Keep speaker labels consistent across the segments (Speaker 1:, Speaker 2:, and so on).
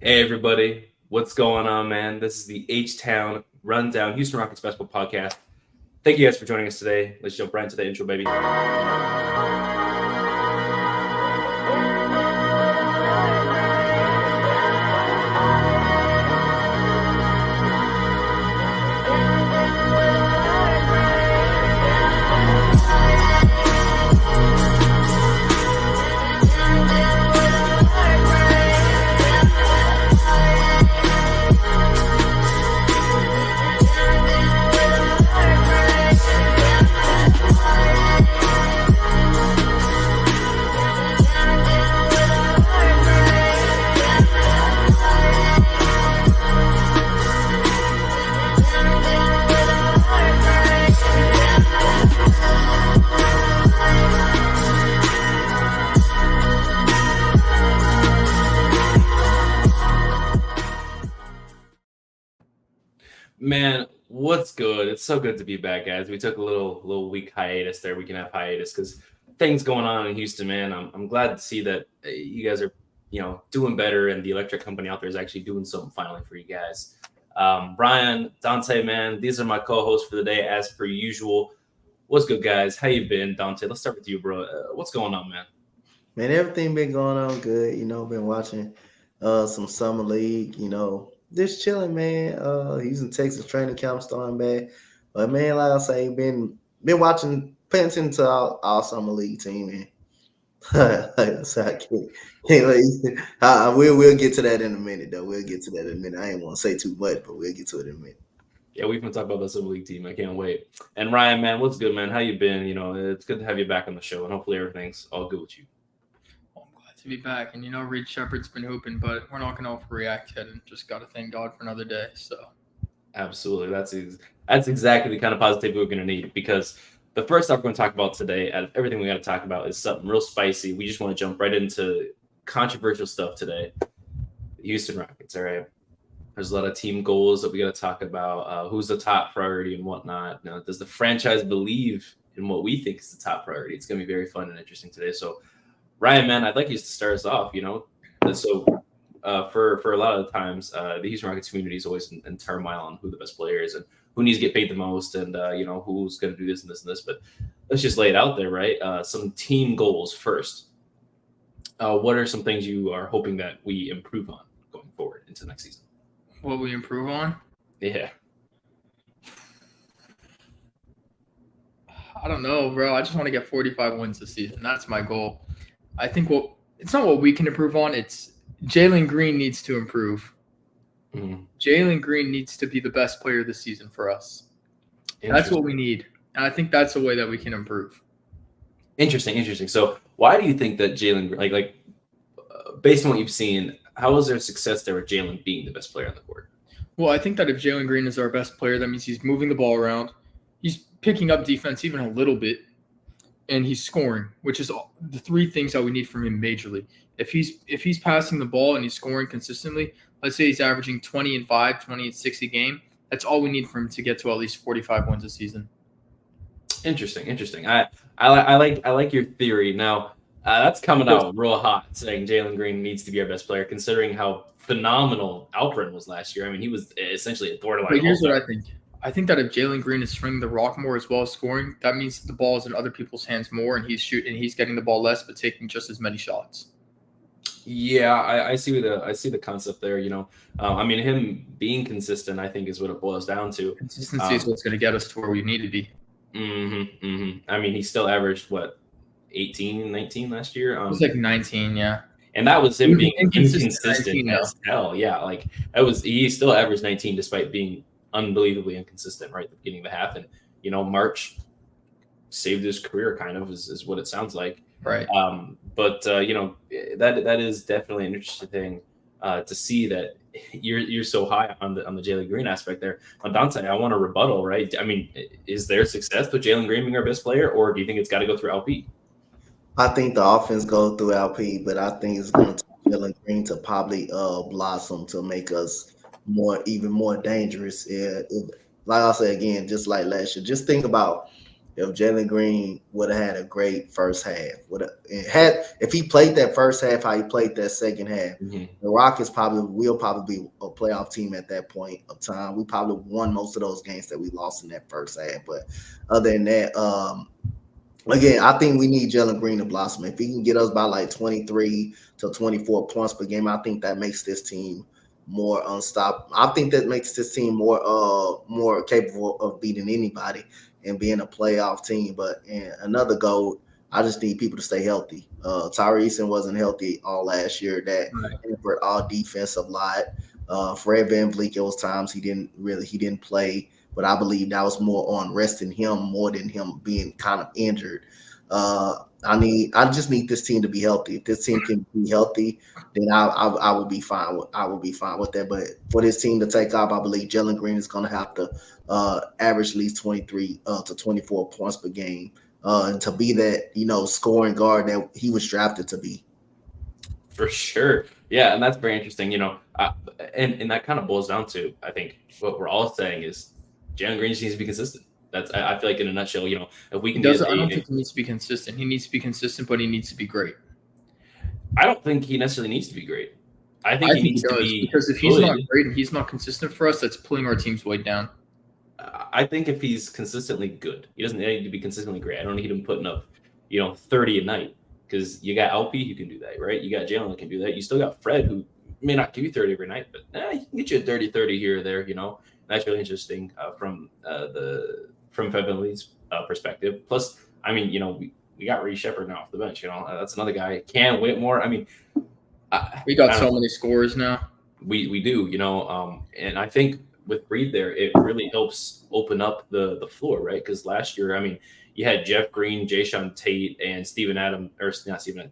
Speaker 1: Hey everybody, what's going on, man? This is the H-Town Rundown, Houston Rockets basketball podcast. Thank you guys for joining us today. Let's jump right into the intro, baby. Man, what's good? It's so good to be back, guys. We took a little week hiatus there. We can have hiatus because things going on in Houston, man. I'm glad to see that you guys are, doing better, and the electric company out there is actually doing something finally for you guys. Brian, Donte, man, these are my co-hosts for the day, as per usual. What's good, guys? How you been, Donte? Let's start with you, bro. What's going on, man?
Speaker 2: Man, everything been going on good. Been watching some summer league. Just chilling, man. Using Texas training camp starting back. But man, like I say, been watching, paying attention to our summer league team, man. So I can't let you, we'll get to that in a minute, though. We'll get to that in a minute. I ain't want to say too much, but we'll get to it in a minute.
Speaker 1: Yeah, we've been talking about the Summer League team. I can't wait. And Ryan, man, what's good, man? How you been? It's good to have you back on the show, and hopefully everything's all good with you.
Speaker 3: Well, I'm glad to be back. And Reed Shepard's been hooping, but we're not going to overreact yet, and just got to thank God for another day. So,
Speaker 1: absolutely, that's exactly the kind of positivity we're going to need, because the first stuff we're going to talk about today, out of everything we got to talk about, is something real spicy. We just want to jump right into controversial stuff today. The Houston Rockets, all right? There's a lot of team goals that we got to talk about. Who's the top priority and whatnot. Now, does the franchise believe in what we think is the top priority? It's going to be very fun and interesting today. So, Ryan, man, I'd like you to start us off. So for a lot of the times, the Houston Rockets community is always in turmoil on who the best player is and who needs to get paid the most, and who's going to do this and this and this. But let's just lay it out there, right? Some team goals first. What are some things you are hoping that we improve on going forward into next season?
Speaker 3: What we improve on?
Speaker 1: Yeah.
Speaker 3: I don't know, bro. I just want to get 45 wins this season. That's my goal. I think it's not what we can improve on. It's Jalen Green needs to improve.
Speaker 1: Mm-hmm.
Speaker 3: Jalen Green needs to be the best player this season for us. That's what we need. And I think that's a way that we can improve.
Speaker 1: Interesting. So why do you think that Jalen, based on what you've seen, how is there success there with Jalen being the best player on the court?
Speaker 3: Well, I think that if Jalen Green is our best player, that means he's moving the ball around. He's picking up defense even a little bit, and he's scoring, which is the three things that we need from him majorly. If he's passing the ball and he's scoring consistently, let's say he's averaging 20 and 5, 20 and 6 a game, that's all we need for him to get to at least 45 wins a season.
Speaker 1: Interesting. I like your theory. Now, that's coming out real hot, saying Jalen Green needs to be our best player, considering how phenomenal Alperen was last year. I mean, he was essentially a borderline.
Speaker 3: But here's what I think. I think that if Jalen Green is swinging the rock more as well as scoring, that means the ball is in other people's hands more, and he's getting the ball less, but taking just as many shots.
Speaker 1: Yeah, I see the concept there. Him being consistent, I think, is what it boils down to.
Speaker 3: Consistency is what's going to get us to where we need to be.
Speaker 1: I mean, he still averaged 18, 19 last year.
Speaker 3: It was like 19, yeah.
Speaker 1: And that was him being inconsistent as hell. Yeah, he still averaged 19 despite being unbelievably inconsistent right at the beginning of the half. And, March saved his career, kind of, is what it sounds like.
Speaker 3: Right.
Speaker 1: That is definitely an interesting thing to see that you're so high on the Jalen Green aspect there. On Donte, I want a rebuttal, right? I mean, is there success with Jalen Green being our best player, or do you think it's got to go through LP?
Speaker 2: I think the offense goes through LP, but I think it's going to take Jalen Green to probably blossom to make us even more dangerous. Like I said again, just like last year, just think about if Jalen Green would have had a great first half. If he played that first half how he played that second half,
Speaker 1: Mhm.
Speaker 2: the Rockets will probably be a playoff team at that point of time. We probably won most of those games that we lost in that first half. But other than that, again, I think we need Jalen Green to blossom. If he can get us by like 23 to 24 points per game, I think that makes this team more unstoppable. I think that makes this team more capable of beating anybody and being a playoff team. But another goal, I just need people to stay healthy. Tyrese wasn't healthy all last year. That
Speaker 3: Right.
Speaker 2: hampered all defensive lot. Fred VanVleet, it was times he didn't play, but I believe that was more on resting him more than him being kind of injured. I just need this team to be healthy. If this team can be healthy, then I will be fine. I will be fine with that. But for this team to take off, I believe Jalen Green is going to have to average at least 23 to 24 points per game, and to be that scoring guard that he was drafted to be.
Speaker 1: For sure. Yeah, and that's very interesting. And that kind of boils down to, I think, what we're all saying is Jalen Green just needs to be consistent. I feel like in a nutshell, if we can
Speaker 3: I don't think he needs to be consistent. He needs to be consistent, but he needs to be great.
Speaker 1: I don't think he necessarily needs to be great. I think he needs to be
Speaker 3: because if he's not great and he's not consistent for us, that's pulling our team's weight down.
Speaker 1: I think if he's consistently good, he doesn't need to be consistently great. I don't need him putting up, 30 a night, because you got LP who can do that, right? You got Jalen who can do that. You still got Fred who may not give you 30 every night, but he can get you a 30 here or there. That's really interesting from Fred VanVleet's perspective. Plus, I mean, we got Reed Shepherd now off the bench. That's another guy. Cam Whitmore. I mean,
Speaker 3: we got so many scores now.
Speaker 1: We do, and I think with Reed there, it really helps open up the floor, right? Because last year, I mean, you had Jeff Green, Jayshawn Tate, and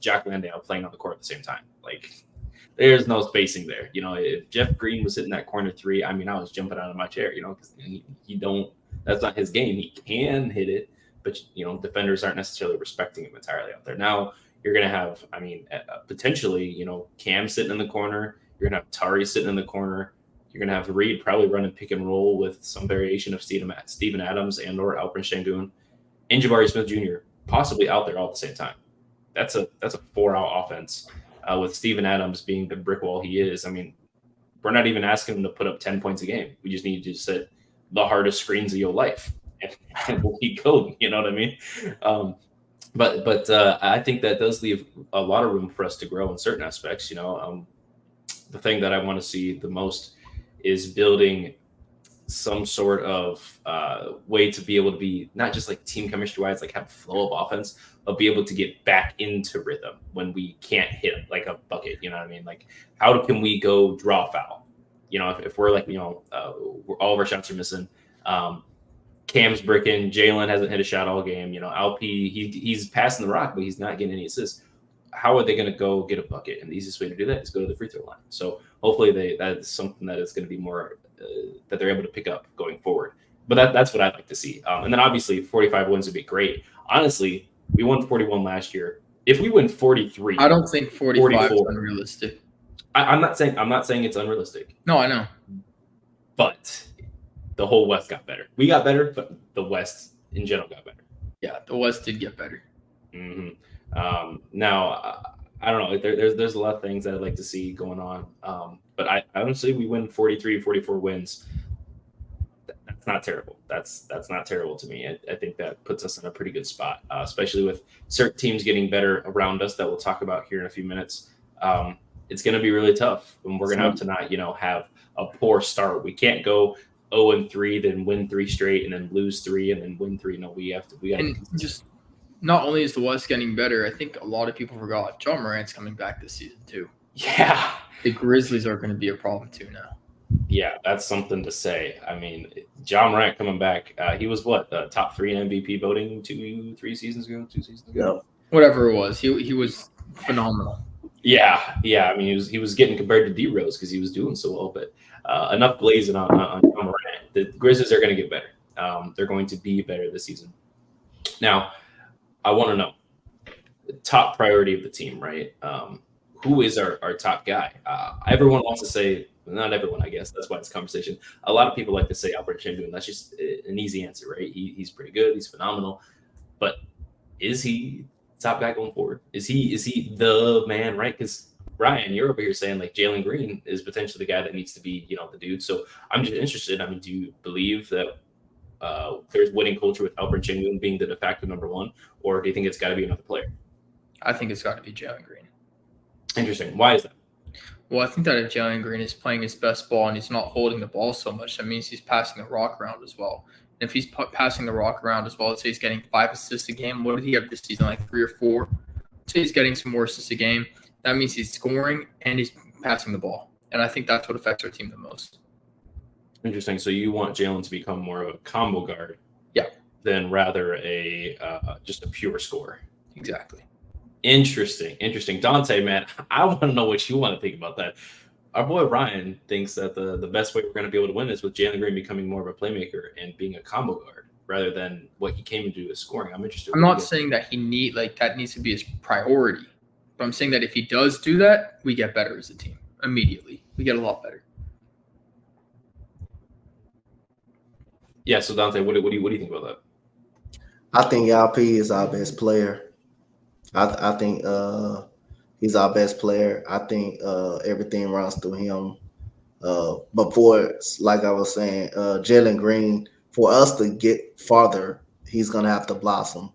Speaker 1: Jack Landale playing on the court at the same time. Like, there's no spacing there. If Jeff Green was hitting that corner three, I mean, I was jumping out of my chair, because that's not his game. He can hit it, but defenders aren't necessarily respecting him entirely out there. Now you're gonna have, I mean, potentially, Cam sitting in the corner. You're gonna have Tari sitting in the corner. You're gonna have Reed probably running pick and roll with some variation of Steven Adams and or Alperen Sengun, and Jabari Smith Jr. possibly out there all at the same time. That's a 4-out offense with Steven Adams being the brick wall he is. I mean, we're not even asking him to put up 10 points a game. We just need to set the hardest screens of your life, and we'll keep going. You know what I mean? But I think that does leave a lot of room for us to grow in certain aspects. The thing that I want to see the most is building some sort of way to be able to be not just like team chemistry wise, like have a flow of offense, but be able to get back into rhythm when we can't hit like a bucket. You know what I mean? Like, how can we go draw a foul? If we're like, all of our shots are missing. Cam's bricking. Jalen hasn't hit a shot all game. LP, he's passing the rock, but he's not getting any assists. How are they going to go get a bucket? And the easiest way to do that is go to the free throw line. So hopefully that's something that is going to be more that they're able to pick up going forward. But that's what I'd like to see. And then obviously 45 wins would be great. Honestly, we won 41 last year. If we win 43,
Speaker 3: I don't think 45 is unrealistic.
Speaker 1: I'm not saying it's unrealistic.
Speaker 3: No, I know.
Speaker 1: But the whole West got better. We got better, but the West in general got better.
Speaker 3: Yeah, the West did get better.
Speaker 1: Mm-hmm. Now, I don't know. There's a lot of things that I'd like to see going on. But I honestly, we win 43, 44 wins. That's not terrible. That's not terrible to me. I think that puts us in a pretty good spot, especially with certain teams getting better around us that we'll talk about here in a few minutes. It's going to be really tough, and we're going to have to not, have a poor start. We can't go 0-3, then win 3 straight, and then lose 3, and then win 3. No, we got to
Speaker 3: just. Not only is the West getting better, I think a lot of people forgot John Morant's coming back this season too.
Speaker 1: Yeah.
Speaker 3: The Grizzlies are going to be a problem too now.
Speaker 1: Yeah, that's something to say. I mean, John Morant coming back, he was top 3 in MVP voting 2 seasons ago?
Speaker 3: Whatever it was, he was phenomenal.
Speaker 1: Yeah. I mean, he was getting compared to D Rose because he was doing so well. But enough glazing on John Morant. The Grizzlies are going to get better. They're going to be better this season. Now, I want to know the top priority of the team, right? who is our top guy? Everyone wants to say, not everyone, I guess. That's why it's a conversation. A lot of people like to say Albert Chamberlain. That's just an easy answer, right? He's pretty good. He's phenomenal. But is he top guy going forward? Is he the man, right? Because Ryan, you're over here saying like Jalen Green is potentially the guy that needs to be, the dude. So I'm just interested. I mean, do you believe that there's winning culture with Albert Chamberlain being the de facto number one, or do you think it's got to be another player?
Speaker 3: I think it's got to be Jalen Green.
Speaker 1: Interesting. Why is that?
Speaker 3: Well, I think that if Jalen Green is playing his best ball and he's not holding the ball so much, that means he's passing the rock around as well. And if he's passing the rock around as well, let's say he's getting 5 assists a game. What did he have this season, like 3 or 4? Let's say he's getting some more assists a game. That means he's scoring and he's passing the ball. And I think that's what affects our team the most.
Speaker 1: Interesting. So you want Jalen to become more of a combo guard, than rather a just a pure scorer.
Speaker 3: Exactly.
Speaker 1: Interesting. Donte, man, I want to know what you want to think about that. Our boy Ryan thinks that the best way we're going to be able to win is with Jalen Green becoming more of a playmaker and being a combo guard rather than what he came to do is scoring. I'm interested.
Speaker 3: I'm not saying that that needs to be his priority, but I'm saying that if he does do that, we get better as a team immediately. We get a lot better.
Speaker 1: Yeah. So Donte, what do you think about that?
Speaker 2: I think LP is our best player. I think he's our best player. I think everything runs through him. But like I was saying, Jalen Green, for us to get farther, he's gonna have to blossom.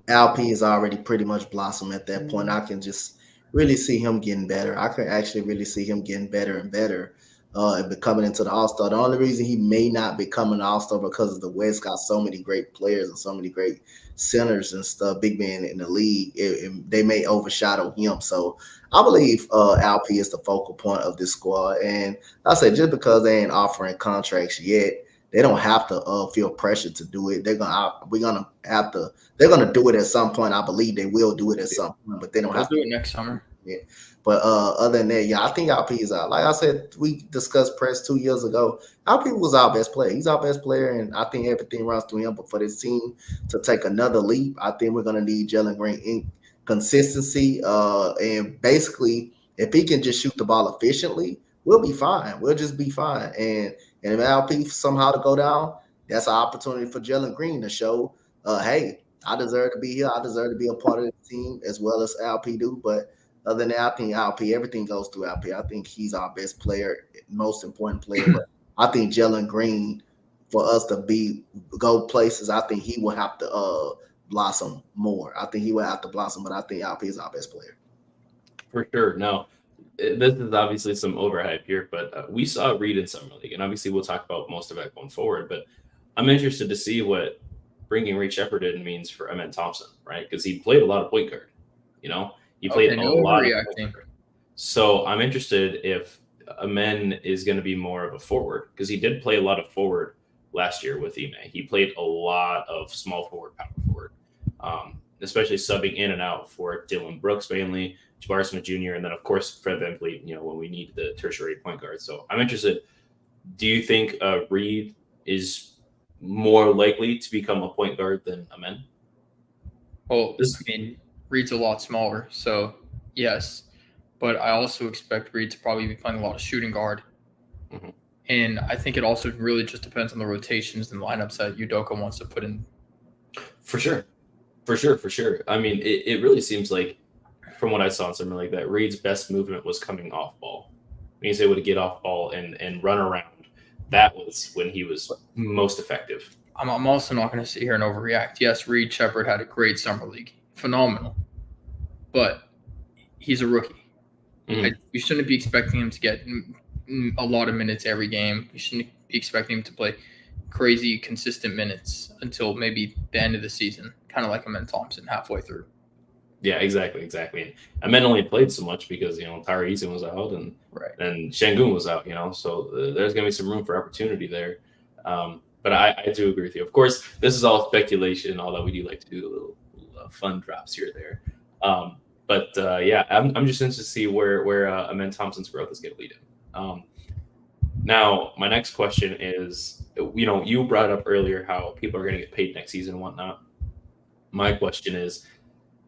Speaker 2: LP is already pretty much blossomed at that point. I can just really see him getting better. I can actually really see him getting better and better and becoming into the All-Star. The only reason he may not become an All-Star because the West got so many great players and so many great centers and stuff, big men in the league. They may overshadow him. So I believe LP is the focal point of this squad. And I say just because they ain't offering contracts yet, they don't have to feel pressure to do it. They're gonna do it at some point. I believe they will do it at some point, but they don't have to
Speaker 3: do it next summer.
Speaker 2: Yeah. But other than that, I think LP is out. Like I said, we discussed Press 2 years ago. LP was our best player. He's our best player, and I think everything runs through him. But for this team to take another leap, I think we're gonna need Jalen Green in consistency. And basically, if he can just shoot the ball efficiently, we'll be fine. We'll just be fine. And if LP somehow to go down, that's an opportunity for Jalen Green to show, hey, I deserve to be here. I deserve to be a part of the team as well as LP do. But other than that, I think LP, everything goes through LP. I think he's our best player, most important player. But I think Jalen Green, for us to go places, I think he will have to blossom more. I think he will have to blossom, but I think LP is our best player.
Speaker 1: For sure. No, this is obviously some overhype here, but we saw Reed in Summer League, and obviously we'll talk about most of it going forward. But I'm interested to see what bringing Reed Shepard in means for Emmett Thompson, right? Because he played a lot of point guard, He played a lot of point guard. So I'm interested if Amen is going to be more of a forward, because he did play a lot of forward last year with Ime. He played a lot of small forward, power forward, especially subbing in and out for Dylan Brooks mainly, Jabari Smith Jr., and then, of course, Fred VanVleet, when we need the tertiary point guard. So I'm interested. Do you think Reed is more likely to become a point guard than Amen?
Speaker 3: Well, Reed's a lot smaller, so yes. But I also expect Reed to probably be playing a lot of shooting guard. Mm-hmm. And I think it also really just depends on the rotations and lineups that Udoka wants to put in. For sure.
Speaker 1: I mean, it really seems like, from what I saw in Summer League, that Reed's best movement was coming off ball. When he's able to get off ball and run around, that was when he was most effective.
Speaker 3: I'm also not going to sit here and overreact. Yes, Reed Shepard had a great Summer League. Phenomenal. But he's a rookie. Mm-hmm. We shouldn't be expecting him to get a lot of minutes every game. We shouldn't be expecting him to play crazy, consistent minutes until maybe the end of the season, kind of like Amen Thompson halfway through.
Speaker 1: Yeah, exactly. Amen only played so much because, Tyree Eason was out and Şengün was out, so there's going to be some room for opportunity there. But I do agree with you. Of course, this is all speculation, although we do like to do a little fun drops here or there. But I'm just interested to see where Amen Thompson's growth is going to lead him. Now, my next question is, you brought up earlier how people are going to get paid next season and whatnot. My question is,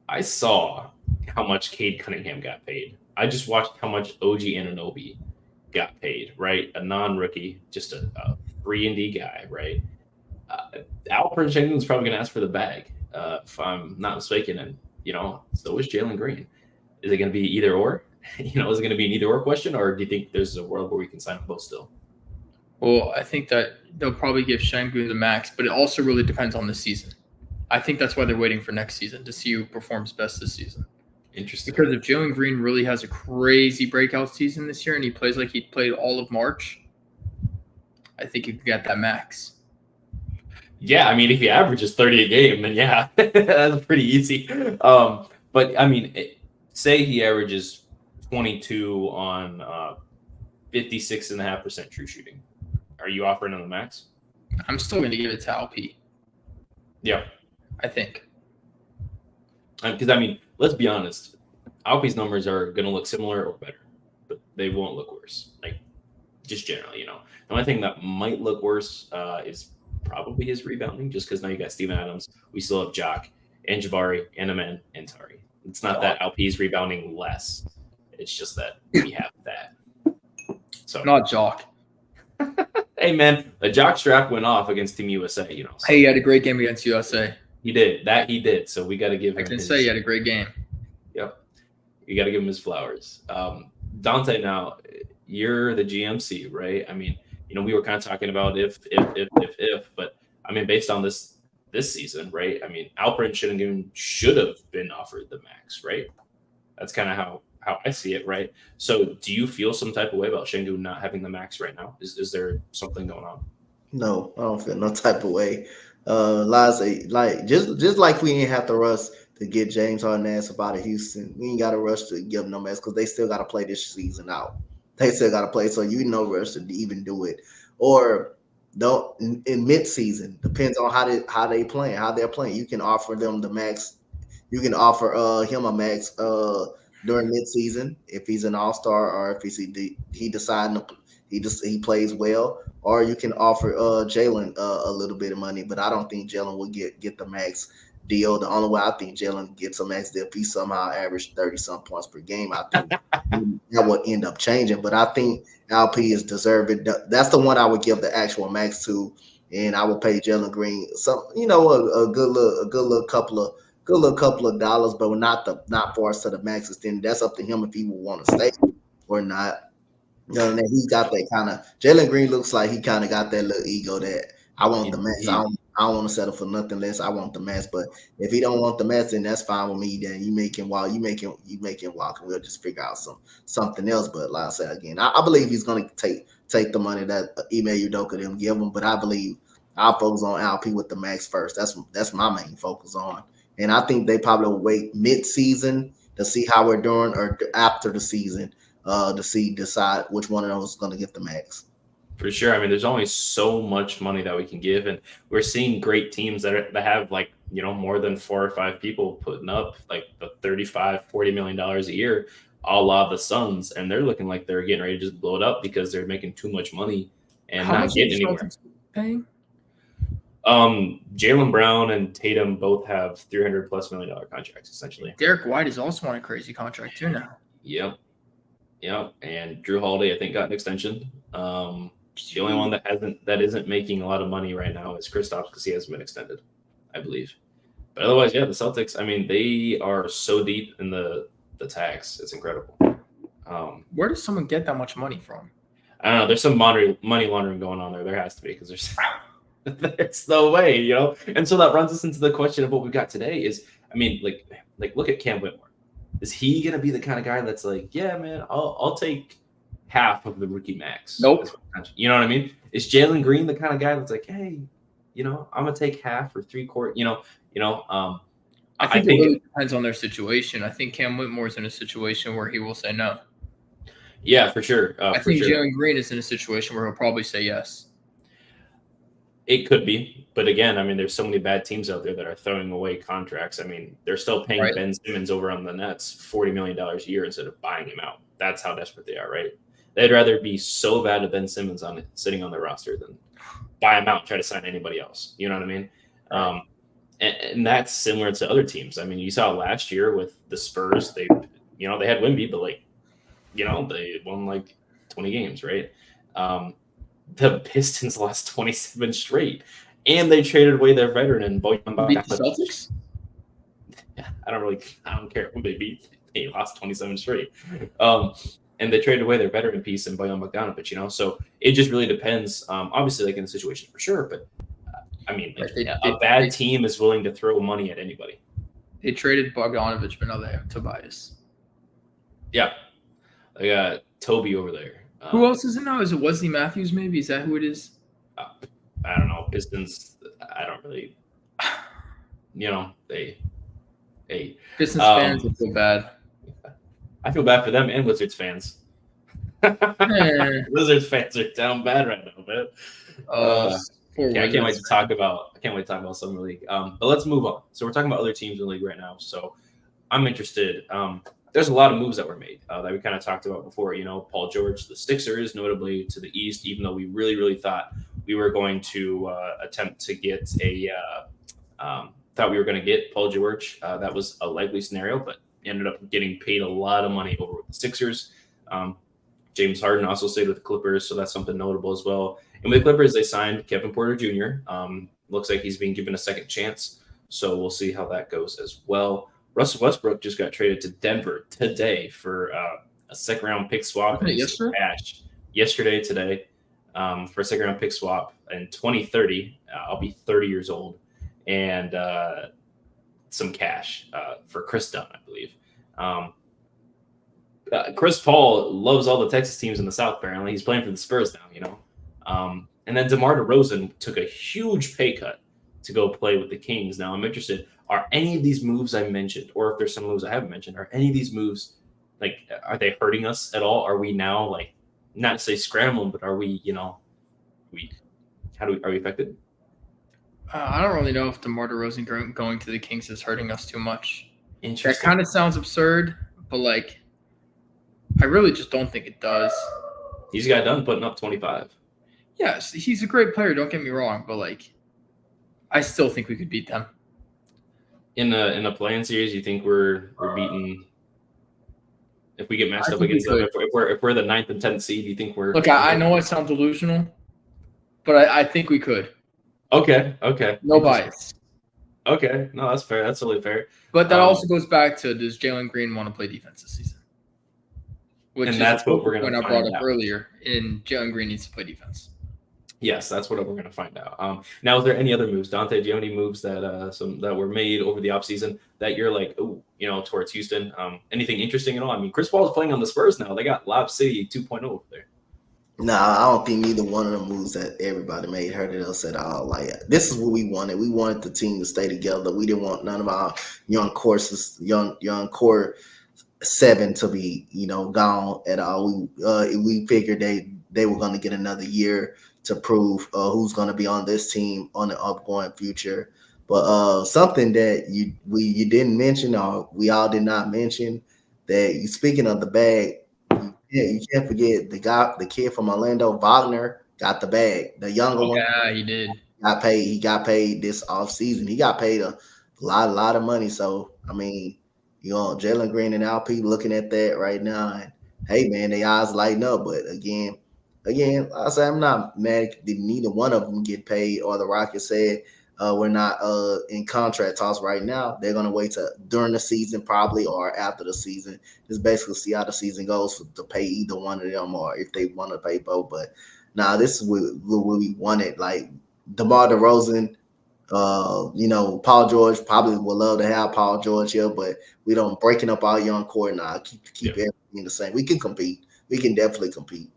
Speaker 1: I saw how much Cade Cunningham got paid. I just watched how much OG Anunoby got paid, right? A non-rookie, just a 3-and-D guy, right? Alperen Sengun's probably going to ask for the bag, if I'm not mistaken. And, so is Jalen Green. Is it going to be either or? Is it going to be an either or question, or do you think there's a world where we can sign them both still?
Speaker 3: Well, I think that they'll probably give Sengun the max, but it also really depends on the season. I think that's why they're waiting for next season to see who performs best this season.
Speaker 1: Interesting.
Speaker 3: Because if Jalen Green really has a crazy breakout season this year and he plays like he played all of March, I think you could get that max.
Speaker 1: Yeah, I mean, if he averages 30 a game, then yeah, that's pretty easy. But I mean, say he averages 22 on 56.5% true shooting. Are you offering him the max?
Speaker 3: I'm still going to give it to LP.
Speaker 1: Yeah,
Speaker 3: I think.
Speaker 1: Because I mean, let's be honest, Alpe's numbers are going to look similar or better, but they won't look worse. Like, just generally, The only thing that might look worse is probably his rebounding, just because now you got Steven Adams. We still have Jock and Jabari and Amen and Tari. It's not that LP's rebounding less. It's just that we have that. So
Speaker 3: not Jock.
Speaker 1: Hey, man, the Jock strap went off against Team USA, So.
Speaker 3: Hey, he had a great game against USA.
Speaker 1: He did. That he did. So we got to give him
Speaker 3: say he had a great game.
Speaker 1: Yep. You got to give him his flowers. Donte, now, you're the GMC, right? I mean, we were kind of talking about if, but I mean, based on this season, right? I mean, Alperen Sengun should have been offered the max, right? That's kind of how I see it, right? So do you feel some type of way about Sengun not having the max right now? Is there something going on?
Speaker 2: No, I don't feel no type of way. Like just like we didn't have to rush to get James Harden ass up out of Houston, we ain't got to rush to give them no max because they still got to play this season out. They still got to play, so you no rush to even do it. Or don't in mid-season, depends on how they playing, how they're playing. You can offer them the max. You can offer him a max during mid-season if he's an all-star or if he decides he plays well. Or you can offer Jalen a little bit of money, but I don't think Jalen will get the max deal. The only way I think Jalen gets a max deal if he somehow averaged 30-some points per game, I think that would end up changing. But I think LP is deserving. That's the one I would give the actual max to, and I would pay Jalen Green some, a good little couple of dollars, but not for us to the max extent. That's up to him if he would want to stay or not. And he's got that kind of Jalen Green looks like he kind of got that little ego that I want the max. I don't want to settle for nothing less. I want the max. But if he don't want the max, then that's fine with me. Then you make him walk, and we'll just figure out something else. But like I said again, I believe he's gonna take the money that Ime Udoka didn't give him. But I believe I'll focus on LP with the max first. That's my main focus on. And I think they probably will wait mid-season to see how we're doing, or after the season to decide which one of those is going to get the max.
Speaker 1: For sure. I mean, there's only so much money that we can give, and we're seeing great teams that have more than 4 or 5 people putting up like the $35-40 million a year, a la the Suns, and they're looking like they're getting ready to just blow it up because they're making too much money and not getting anywhere.
Speaker 3: Paying?
Speaker 1: Jaylen Brown and Tatum both have $300+ million contracts essentially.
Speaker 3: Derek White is also on a crazy contract too now.
Speaker 1: Yep. And Drew Holiday, I think, got an extension. The only one that isn't making a lot of money right now is Kristaps because he hasn't been extended, I believe. But otherwise, yeah, the Celtics, I mean, they are so deep in the tax. It's incredible.
Speaker 3: Where does someone get that much money from?
Speaker 1: I don't know. There's some money laundering going on there. There has to be because there's no way, And so that runs us into the question of what we've got today is, I mean, like look at Cam Whitmore. Is he going to be the kind of guy that's like, yeah, man, I'll take half of the rookie max?
Speaker 3: Nope.
Speaker 1: You know what I mean? Is Jalen Green the kind of guy that's like, hey, I'm going to take half or 3/4,
Speaker 3: I think it really depends on their situation. I think Cam Whitmore's in a situation where he will say no.
Speaker 1: Yeah, for sure.
Speaker 3: I think Jalen Green is in a situation where he'll probably say yes.
Speaker 1: It could be. But again, I mean, there's so many bad teams out there that are throwing away contracts. I mean, they're still paying Ben Simmons over on the Nets $40 million a year instead of buying him out. That's how desperate they are, right? They'd rather be so bad at Ben Simmons sitting on their roster than buy him out and try to sign anybody else. You know what I mean? And that's similar to other teams. I mean, you saw last year with the Spurs, they had Wemby, but they won like 20 games, right? The Pistons lost 27 straight, and they traded away their veteran and
Speaker 3: Beat the Celtics.
Speaker 1: Yeah, I don't care who they beat. They lost 27 straight. And they traded away their veteran piece in Bojan Bogdanovic, so it just really depends. Obviously, like in the situation for sure, but I mean, a bad team is willing to throw money at anybody.
Speaker 3: They traded Bogdanovic, but now they have Tobias.
Speaker 1: Yeah, they got Toby over there.
Speaker 3: Who else is it now? Is it Wesley Matthews? Maybe is that who it is?
Speaker 1: I don't know. Pistons. I don't really.
Speaker 3: Pistons fans feel bad.
Speaker 1: I feel bad for them and Wizards fans. Wizards fans are down bad right now, man. I can't wait to talk about Summer League. But let's move on. So we're talking about other teams in the league right now. So I'm interested. There's a lot of moves that were made that we kind of talked about before. Paul George, the Sixers, notably to the East, even though we really, really thought we were going to attempt to get Paul George. That was a likely scenario, but ended up getting paid a lot of money over with the Sixers. James Harden also stayed with the Clippers, so that's something notable as well. And with the Clippers, they signed Kevin Porter Jr. Looks like he's being given a second chance, so we'll see how that goes as well. Russell Westbrook just got traded to Denver today for a second-round pick swap and some cash. Today, for a second-round pick swap in 2030. I'll be 30 years old, and some cash for Chris Dunn, I believe. Chris Paul loves all the Texas teams in the South, apparently. He's playing for the Spurs now, And then DeMar DeRozan took a huge pay cut to go play with the Kings. Now, I'm interested. Are any of these moves I mentioned, or if there's some moves I haven't mentioned, are any of these moves, are they hurting us at all? Are we now, not to say scrambling, but are we, are we affected?
Speaker 3: I don't really know if DeMar DeRozan going to the Kings is hurting us too much.
Speaker 1: Interesting.
Speaker 3: That kind of sounds absurd, but I really just don't think it does.
Speaker 1: He's got done putting up 25.
Speaker 3: Yes, he's a great player. Don't get me wrong, but I still think we could beat them.
Speaker 1: In the play-in series, you think we're beaten? If we get matched up against them, if we're the 9th and 10th seed, you think we're?
Speaker 3: Look, I know it sounds delusional, but I think we could.
Speaker 1: Okay.
Speaker 3: No bias.
Speaker 1: Okay, no, that's fair. That's totally fair.
Speaker 3: But that also goes back to, does Jalen Green want to play defense this season?
Speaker 1: And that's what we're going to find out.
Speaker 3: I brought up earlier, and Jalen Green needs to play defense.
Speaker 1: Yes, that's what we're going to find out. Now, is there any other moves, Donte? Do you have any moves that that were made over the offseason that you're towards Houston? Anything interesting at all? I mean, Chris Paul is playing on the Spurs now. They got Lob City 2.0 over there.
Speaker 2: No, I don't think neither one of the moves that everybody made hurted us at all. This is what we wanted. We wanted the team to stay together. We didn't want none of our young core 7 to be, gone at all. We figured they were going to get another year to prove who's going to be on this team on the upgoing future. But something that you didn't mention, or we all did not mention, that speaking of the bag, you can't forget the kid from Orlando, Wagner, got the bag. The younger one.
Speaker 3: Yeah, he did.
Speaker 2: He got paid this offseason. He got paid a lot of money. So, I mean, Jalen Green and LP looking at that right now. And, hey, man, their eyes lighting up. But, again, I say I'm not mad that neither one of them get paid, or the Rockets said we're not in contract talks right now. They're going to wait till during the season probably, or after the season. Just basically see how the season goes to pay either one of them, or if they want to pay both. But this is what we wanted. DeMar DeRozan, Paul George, probably would love to have Paul George here, but we don't breaking up our young core now. Keep everything the same. We can compete. We can definitely compete.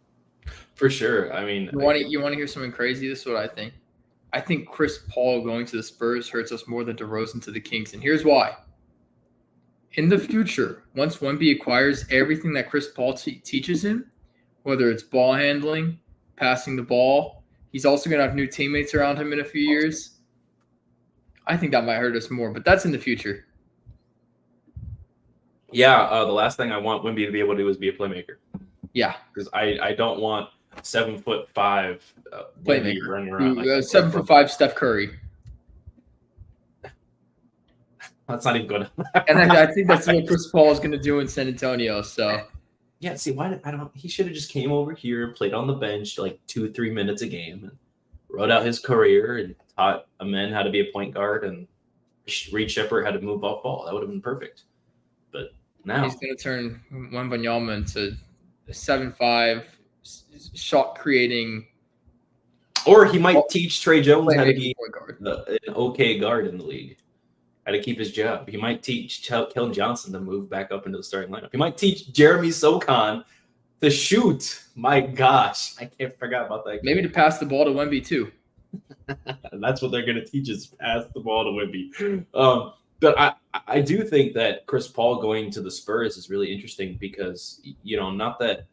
Speaker 1: For sure. I mean,
Speaker 3: you want to hear something crazy? This is what I think. I think Chris Paul going to the Spurs hurts us more than DeRozan to the Kings, and here's why. In the future, once Wemby acquires everything that Chris Paul teaches him, whether it's ball handling, passing the ball, he's also going to have new teammates around him in a few years. I think that might hurt us more, but that's in the future.
Speaker 1: Yeah, the last thing I want Wemby to be able to do is be a playmaker.
Speaker 3: Yeah.
Speaker 1: Because I don't want 7'5"
Speaker 3: playmaker
Speaker 1: running around.
Speaker 3: 7'5" Steph Curry.
Speaker 1: Let's not even go to
Speaker 3: And I think that's what Chris Paul is going to do in San Antonio. So
Speaker 1: yeah. See, why did I don't? He should have just came over here, played on the bench like 2-3 minutes a game, and wrote out his career and taught a man how to be a point guard and Reed Shepherd how to move off ball. That would have been perfect. But now
Speaker 3: he's going to turn Wembanyama into a 7'5" shot creating.
Speaker 1: Or he might teach Trey Jones how to be
Speaker 3: point guard.
Speaker 1: an okay guard in the league, how to keep his job. He might teach Keldon Johnson to move back up into the starting lineup. He might teach Jeremy Sochan to shoot. My gosh, I can't forget about that.
Speaker 3: Maybe to pass the ball to Wemby too.
Speaker 1: That's what they're going to teach us: pass the ball to Wemby. But I do think that Chris Paul going to the Spurs is really interesting because, not that.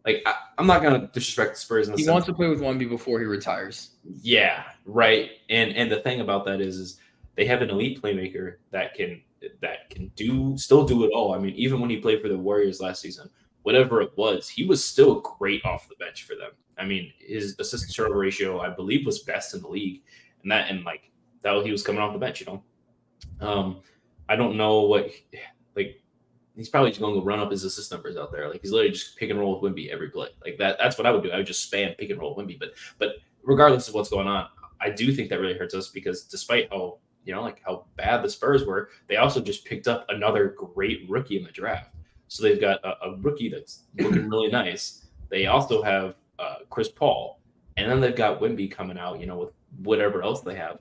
Speaker 1: Like, I'm not going to disrespect the Spurs.
Speaker 3: He wants to play with Wemby before he retires.
Speaker 1: Yeah, right. And the thing about that is they have an elite playmaker that can still do it all. I mean, even when he played for the Warriors last season, whatever it was, he was still great off the bench for them. I mean, his assist to turnover ratio, I believe, was best in the league, and that he was coming off the bench. I don't know what he's probably just going to run up his assist numbers out there. Like, he's literally just pick and roll with Wemby every play. Like that's what I would do. I would just spam pick and roll with Wemby. But regardless of what's going on, I do think that really hurts us because despite how how bad the Spurs were, they also just picked up another great rookie in the draft. So they've got a rookie that's looking really nice. They also have Chris Paul, and then they've got Wemby coming out. With whatever else they have.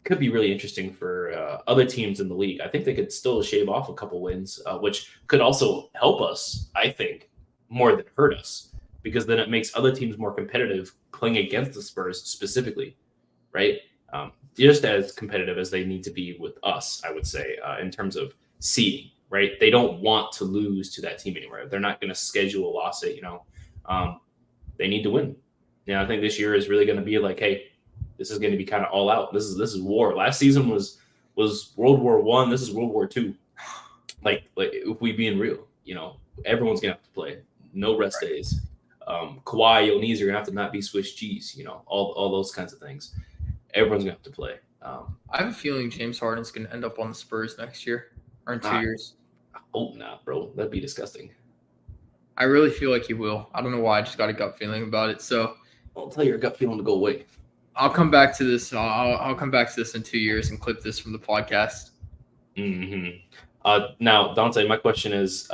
Speaker 1: Could be really interesting for other teams in the league. I think they could still shave off a couple wins, which could also help us, I think, more than hurt us, because then it makes other teams more competitive playing against the Spurs specifically, right? Just as competitive as they need to be with us, I would say, in terms of seeding, right? They don't want to lose to that team anymore. They're not going to schedule a loss at, they need to win. I think this year is really going to be like, hey, this is going to be kind of all out. This is war. Last season was World War I. This is World War II. Like if we being real, everyone's gonna have to play. No rest days. Kawhi, your knees are gonna have to not be Swiss cheese. All those kinds of things. Everyone's gonna have to play.
Speaker 3: I have a feeling James Harden's gonna end up on the Spurs next year or in 2 years.
Speaker 1: I hope not, bro. That'd be disgusting.
Speaker 3: I really feel like he will. I don't know why. I just got a gut feeling about it. So
Speaker 1: I'll tell your gut feeling to go away.
Speaker 3: I'll come back to this. I'll come back to this in 2 years and clip this from the podcast.
Speaker 1: Mm-hmm. Now, Donte, my question is,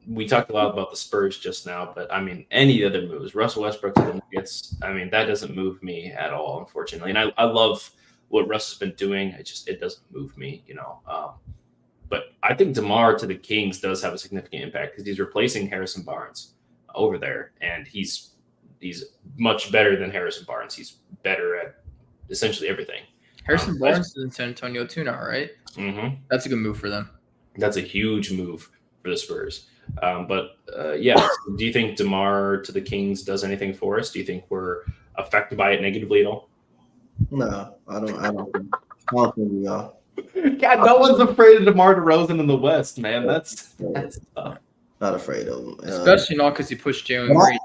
Speaker 1: we talked a lot about the Spurs just now, but I mean, any other moves, Russell Westbrook to the Nuggets, I mean, that doesn't move me at all, unfortunately. And I love what Russ has been doing. It doesn't move me, But I think DeMar to the Kings does have a significant impact because he's replacing Harrison Barnes over there, and he's much better than Harrison Barnes. He's better at essentially everything.
Speaker 3: Harrison Barnes is in San Antonio too now, right?
Speaker 1: Mm-hmm.
Speaker 3: That's a good move for them.
Speaker 1: That's a huge move for the Spurs. Yeah. Do you think DeMar to the Kings does anything for us? Do you think we're affected by it negatively at all?
Speaker 2: No, I don't think we are.
Speaker 1: God, no one's afraid of DeMar DeRozan in the West, man. That's tough.
Speaker 2: Not afraid of him.
Speaker 3: Especially not because he pushed Jalen Green.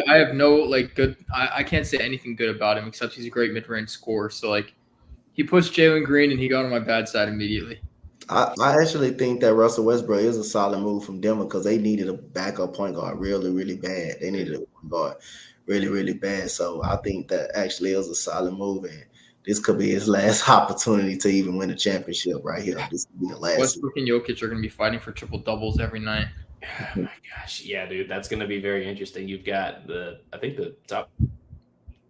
Speaker 3: I have no good. I can't say anything good about him except he's a great mid-range scorer. So he pushed Jalen Green and he got on my bad side immediately.
Speaker 2: I actually think that Russell Westbrook is a solid move from Denver because they needed a backup point guard really, really bad. They needed a point guard really, really bad. So I think that actually is a solid move, and this could be his last opportunity to even win a championship right here. This could be the last.
Speaker 3: Westbrook and Jokic are going to be fighting for triple doubles every night.
Speaker 1: Oh my gosh, yeah, dude, that's going to be very interesting. You've got I think the top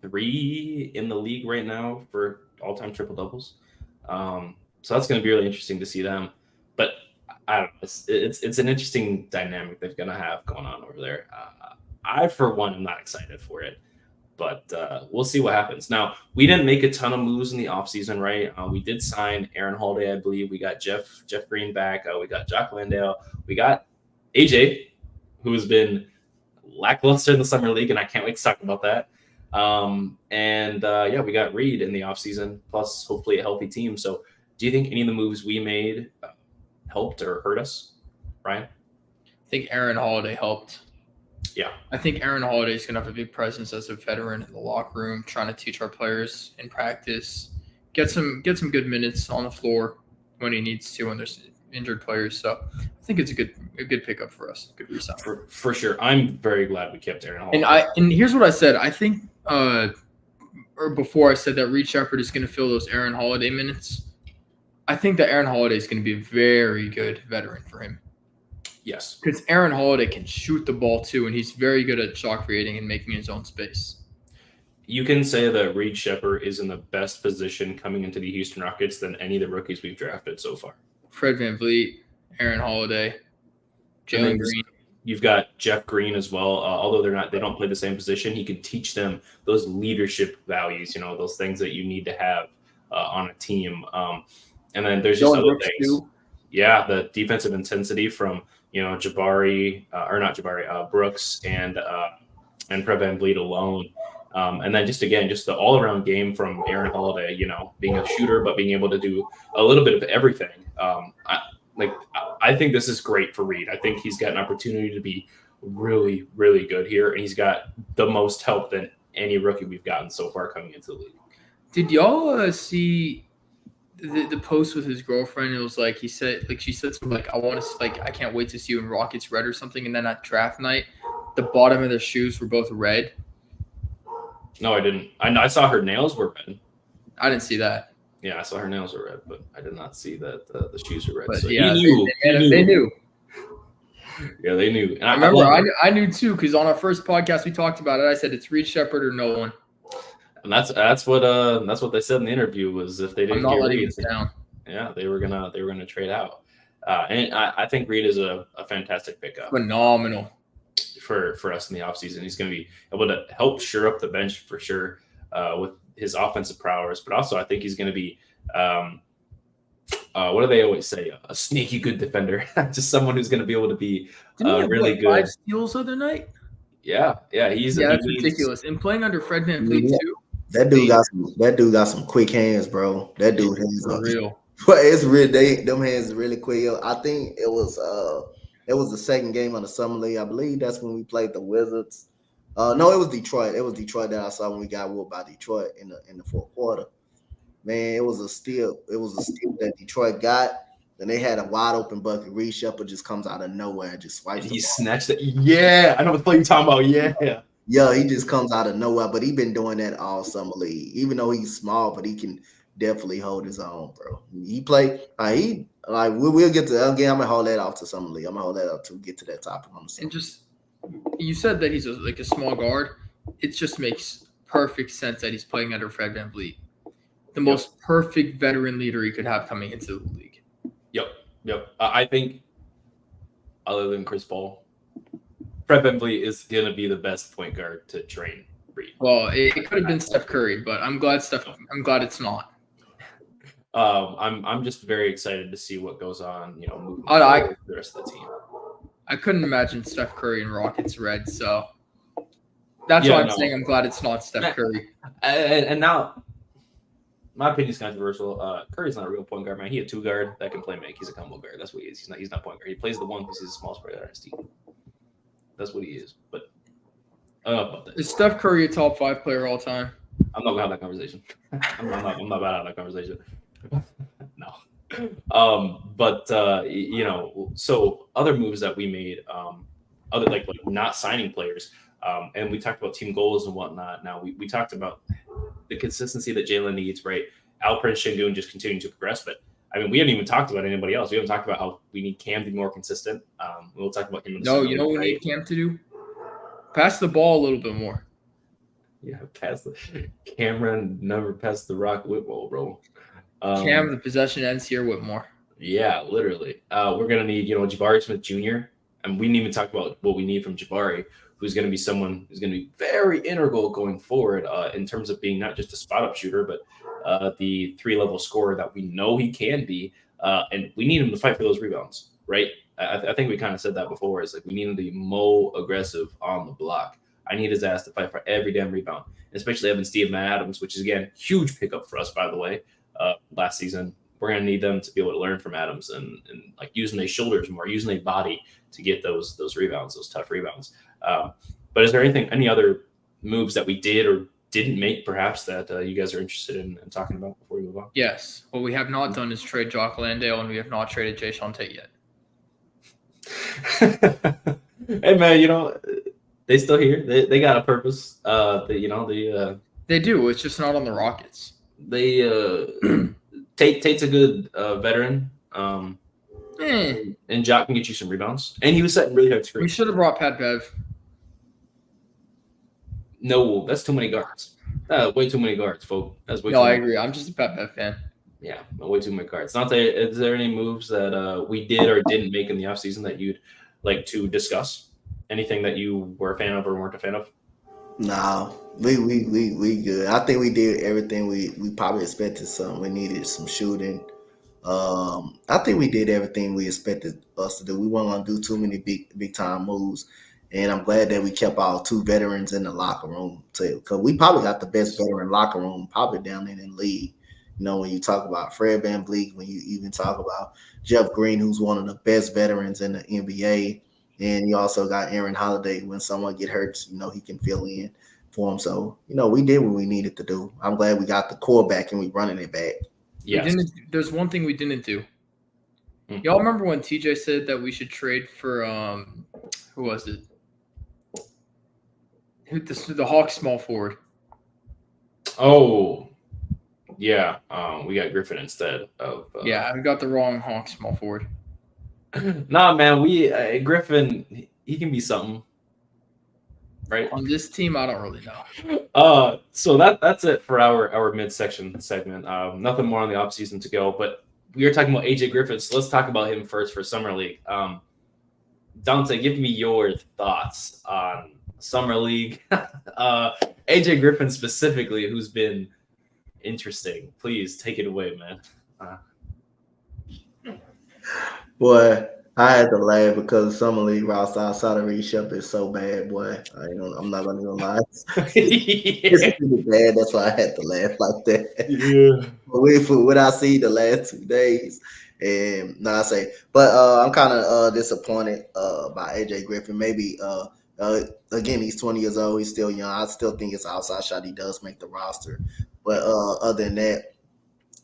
Speaker 1: 3 in the league right now for all-time triple doubles. So that's going to be really interesting to see them. But I don't know, it's an interesting dynamic they're going to have going on over there. I, for one, am not excited for it. But we'll see what happens. Now, we didn't make a ton of moves in the offseason, right? We did sign Aaron Holiday, I believe. We got Jeff Green back. We got Jock Landale. We got AJ, who has been lackluster in the summer league, and I can't wait to talk about that. We got Reed in the offseason, plus hopefully a healthy team. So do you think any of the moves we made helped or hurt us, Ryan?
Speaker 3: I think Aaron Holiday helped.
Speaker 1: Yeah.
Speaker 3: I think Aaron Holiday is going to have a big presence as a veteran in the locker room, trying to teach our players in practice, get some good minutes on the floor. when he needs to when there's injured players. So I think it's a good pickup for us. Good resign.
Speaker 1: For sure. I'm very glad we kept Aaron Holiday.
Speaker 3: And here's what I said. I think or before I said that Reed Shepherd is going to fill those Aaron Holiday minutes. I think that Aaron Holiday is going to be a very good veteran for him.
Speaker 1: Yes.
Speaker 3: Because Aaron Holiday can shoot the ball too, and he's very good at shot creating and making his own space.
Speaker 1: You can say that Reed Shepherd is in the best position coming into the Houston Rockets than any of the rookies we've drafted so far.
Speaker 3: Fred VanVleet, Aaron Holiday, Jalen Green.
Speaker 1: You've got Jeff Green as well. Although they don't play the same position, he can teach them those leadership values, those things that you need to have on a team. And then there's just other things. Too. Yeah, the defensive intensity from Brooks and Fred VanVleet alone. And then just the all-around game from Aaron Holiday, being a shooter, but being able to do a little bit of everything. I think this is great for Reed. I think he's got an opportunity to be really, really good here. And he's got the most help than any rookie we've gotten so far coming into the league.
Speaker 3: Did y'all see the post with his girlfriend? It was like she said something like, I can't wait to see you in Rockets red or something. And then at draft night, the bottom of their shoes were both red.
Speaker 1: No, I didn't. I saw her nails were red.
Speaker 3: I didn't see that.
Speaker 1: Yeah, I saw her nails were red, but I did not see that the shoes were red.
Speaker 3: But
Speaker 1: so
Speaker 3: yeah,
Speaker 1: he knew.
Speaker 3: They knew.
Speaker 1: Yeah, they knew. And
Speaker 3: I remember I knew too, because on our first podcast we talked about it. I said it's Reed Shepherd or no one.
Speaker 1: And that's what they said in the interview was if they didn't
Speaker 3: I'm not
Speaker 1: get
Speaker 3: letting
Speaker 1: Reed,
Speaker 3: it down.
Speaker 1: Yeah, they were gonna trade out. And I think Reed is a fantastic pickup.
Speaker 3: Phenomenal.
Speaker 1: For us in the offseason. He's going to be able to help shore up the bench for sure with his offensive prowess, but also I think he's going to be, what do they always say? A sneaky good defender, just someone who's going to be able to be really good.
Speaker 3: 5 steals the other night?
Speaker 1: Yeah. That's
Speaker 3: ridiculous. And playing under Fred VanVleet too.
Speaker 2: That dude got some quick hands, bro. That dude hands
Speaker 3: for real.
Speaker 2: But it's real. Them hands is really quick. I think it was the second game of the summer league. I believe that's when we played the Wizards. No, it was Detroit. It was Detroit that I saw when we got whooped by Detroit in the fourth quarter. Man, it was a steal. It was a steal that Detroit got. Then they had a wide open bucket. Reed Shepherd just comes out of nowhere and just swipes.
Speaker 1: He snatched it. Yeah, I know what the play you're talking about. Yeah.
Speaker 2: Yeah, he just comes out of nowhere. But he been doing that all summer league. Even though he's small, but he can definitely hold his own, bro. He played. We'll get to again. I'm gonna hold that off to summer league. I'm gonna hold that up to get to that topic on the summer.
Speaker 3: And just you said that he's a small guard. It just makes perfect sense that he's playing under Fred VanVleet, the most perfect veteran leader he could have coming into the league.
Speaker 1: Yep. I think other than Chris Paul, Fred VanVleet is gonna be the best point guard to train Reed.
Speaker 3: Well, it could have been Steph Curry, but I'm glad it's not.
Speaker 1: I'm just very excited to see what goes on, moving
Speaker 3: forward
Speaker 1: with the rest of the team.
Speaker 3: I couldn't imagine Steph Curry and Rockets red, so that's why I'm saying I'm glad it's not Steph Curry.
Speaker 1: And now, my opinion is controversial. Curry's not a real point guard, man. He's a 2 guard that can play make. He's a combo guard. That's what he is. He's not point guard. He plays the 1 because he's the smallest player on his team. That's what he is. But I don't know about that.
Speaker 3: Is Steph Curry a top 5 player all time?
Speaker 1: I'm not gonna have that conversation. I'm not about to have that conversation. No. So other moves that we made, other like not signing players, and we talked about team goals and whatnot. Now we talked about the consistency that Jalen needs, right? Alperen Şengün just continuing to progress, but I mean, we haven't even talked about anybody else. We haven't talked about how we need Cam to be more consistent. We'll talk about him.
Speaker 3: No, you know what we need Cam to do? Pass the ball a little bit more.
Speaker 1: Yeah, Cameron never passed the rock Whitwell, bro.
Speaker 3: Cam, the possession ends here, Whitmore.
Speaker 1: Yeah, literally. We're gonna need, Jabari Smith Jr. And we didn't even talk about what we need from Jabari, who's gonna be someone who's gonna be very integral going forward in terms of being not just a spot up shooter, but the 3-level scorer that we know he can be. And we need him to fight for those rebounds, right? I think we kind of said that before. It's like we need him to be more aggressive on the block. I need his ass to fight for every damn rebound, especially having Steven Adams, which is, again, huge pickup for us, by the way, last season. We're going to need them to be able to learn from Adams and like using their shoulders more, using their body to get those rebounds, those tough rebounds. But is there any other moves that we did or didn't make, perhaps, that you guys are interested in talking about before we move on?
Speaker 3: Yes. What we have not done is trade Jock Landale, and we have not traded Jay Tate yet.
Speaker 1: Hey, man, they still here. They got a purpose.
Speaker 3: They do. It's just not on the Rockets.
Speaker 1: Tate's a good veteran. And Jock can get you some rebounds. And he was setting really hard screens.
Speaker 3: We should have brought Pat Bev.
Speaker 1: No, that's too many guards. Way too many guards, folks. That's way too
Speaker 3: I
Speaker 1: many.
Speaker 3: agree. I'm just a Pat Bev fan.
Speaker 1: Yeah, way too many guards. Donte, is there any moves that we did or didn't make in the offseason that you'd like to discuss? Anything that you were a fan of or weren't a fan of?
Speaker 2: No, we good. I think we did everything we probably expected. We needed some shooting. I think we did everything we expected us to do. We weren't gonna do too many big time moves, and I'm glad that we kept our 2 veterans in the locker room too, because we probably got the best veteran locker room probably down there in the league. When you talk about Fred VanVleet, when you even talk about Jeff Green, who's one of the best veterans in the NBA, and you also got Aaron Holiday. When someone get hurt, he can fill in for him. So, we did what we needed to do. I'm glad we got the core back and we running it back.
Speaker 1: Yes.
Speaker 3: There's one thing we didn't do. Y'all remember when TJ said that we should trade for who was it? The Hawks small forward.
Speaker 1: Oh, yeah. We got Griffin instead of.
Speaker 3: Yeah, we got the wrong Hawks small forward.
Speaker 1: Nah, man. Griffin, he can be something, right?
Speaker 3: On this team, I don't really know.
Speaker 1: So that's it for our midsection segment. Nothing more on the offseason to go, but we were talking about AJ Griffin, so let's talk about him first for Summer League. Donte, give me your thoughts on Summer League. AJ Griffin specifically, who's been interesting. Please take it away, man.
Speaker 2: Boy, I had to laugh because Summer League roster outside of Reshup is so bad, boy. I'm not gonna lie. It's really bad. That's why I had to laugh like that.
Speaker 1: Yeah.
Speaker 2: For what I see the last 2 days, and I'm kind of disappointed by AJ Griffin. Maybe again, he's 20 years old. He's still young. I still think it's an outside shot. He does make the roster, but other than that,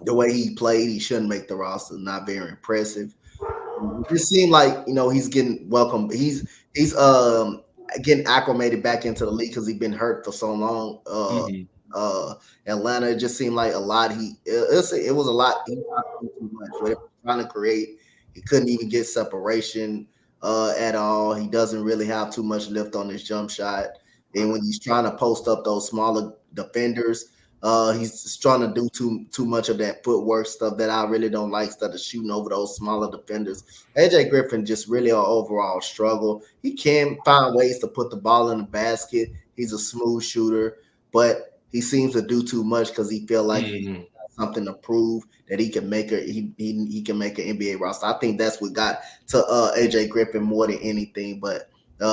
Speaker 2: the way he played, he shouldn't make the roster. Not very impressive. It just seemed like he's getting welcome. He's getting acclimated back into the league because he's been hurt for so long. Atlanta, it just seemed like a lot. It was a lot. He was too much. Whatever he was trying to create, he couldn't even get separation at all. He doesn't really have too much lift on his jump shot, and when he's trying to post up those smaller defenders, he's trying to do too much of that footwork stuff that I really don't like, instead of shooting over those smaller defenders. AJ Griffin just really an overall struggle. He can find ways to put the ball in the basket. He's a smooth shooter, but he seems to do too much because he feel like he got something to prove that he can make he can make an NBA roster. I think that's what got to AJ Griffin more than anything, but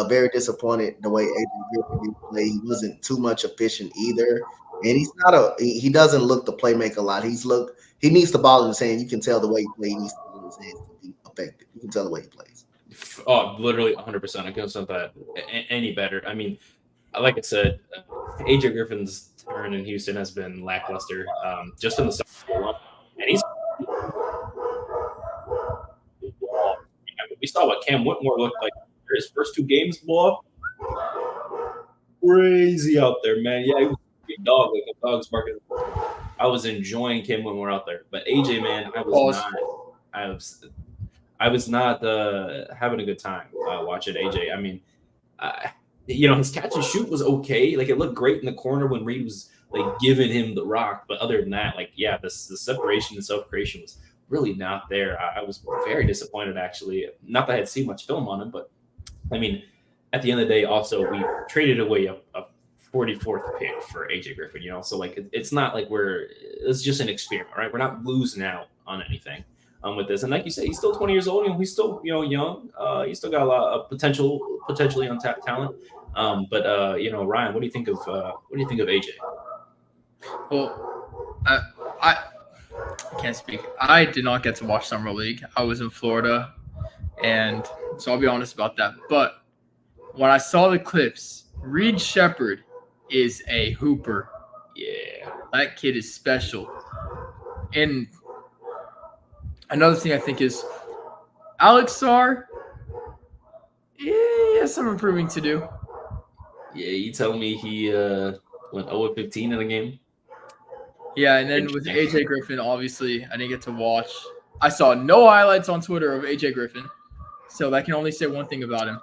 Speaker 2: very disappointed the way AJ Griffin did play. He wasn't too much efficient either. And he doesn't look the playmaker a lot. He needs the ball in his hand. You can tell the way he plays. He needs the ball in his hands to be effective. You can tell the way he plays.
Speaker 1: Oh, literally 100%. I couldn't say that any better. I mean, like I said, AJ Griffin's turn in Houston has been lackluster. Just in the summer, and we saw what Cam Whitmore looked like his first 2 games. Boy, crazy out there, man. Yeah, he was a dog, like a dog's barking. I was enjoying Cam Whitmore out there, but AJ, man, I was not having a good time watching AJ. I mean, his catch and shoot was okay. Like, it looked great in the corner when Reed was like giving him the rock, but other than that, the separation and self-creation was really not there. I was very disappointed, actually. Not that I had seen much film on him, but I mean, at the end of the day, also we traded away a 44th pick for AJ Griffin. So it's not like it's just an experiment, right? We're not losing out on anything with this. And like you say, he's still 20 years old. He's still young. He's still got a lot of potentially untapped talent. But Ryan, what do you think of AJ?
Speaker 3: Well, I can't speak. I did not get to watch Summer League. I was in Florida, and so I'll be honest about that. But when I saw the clips, Reed Shepherd is a hooper.
Speaker 1: Yeah.
Speaker 3: That kid is special. And another thing I think is Alex Sarr, he has some improving to do.
Speaker 1: Yeah, you tell me he went 0-15 in a game?
Speaker 3: Yeah, and then with AJ Griffin, obviously, I didn't get to watch. I saw no highlights on Twitter of AJ Griffin, so that can only say one thing about him.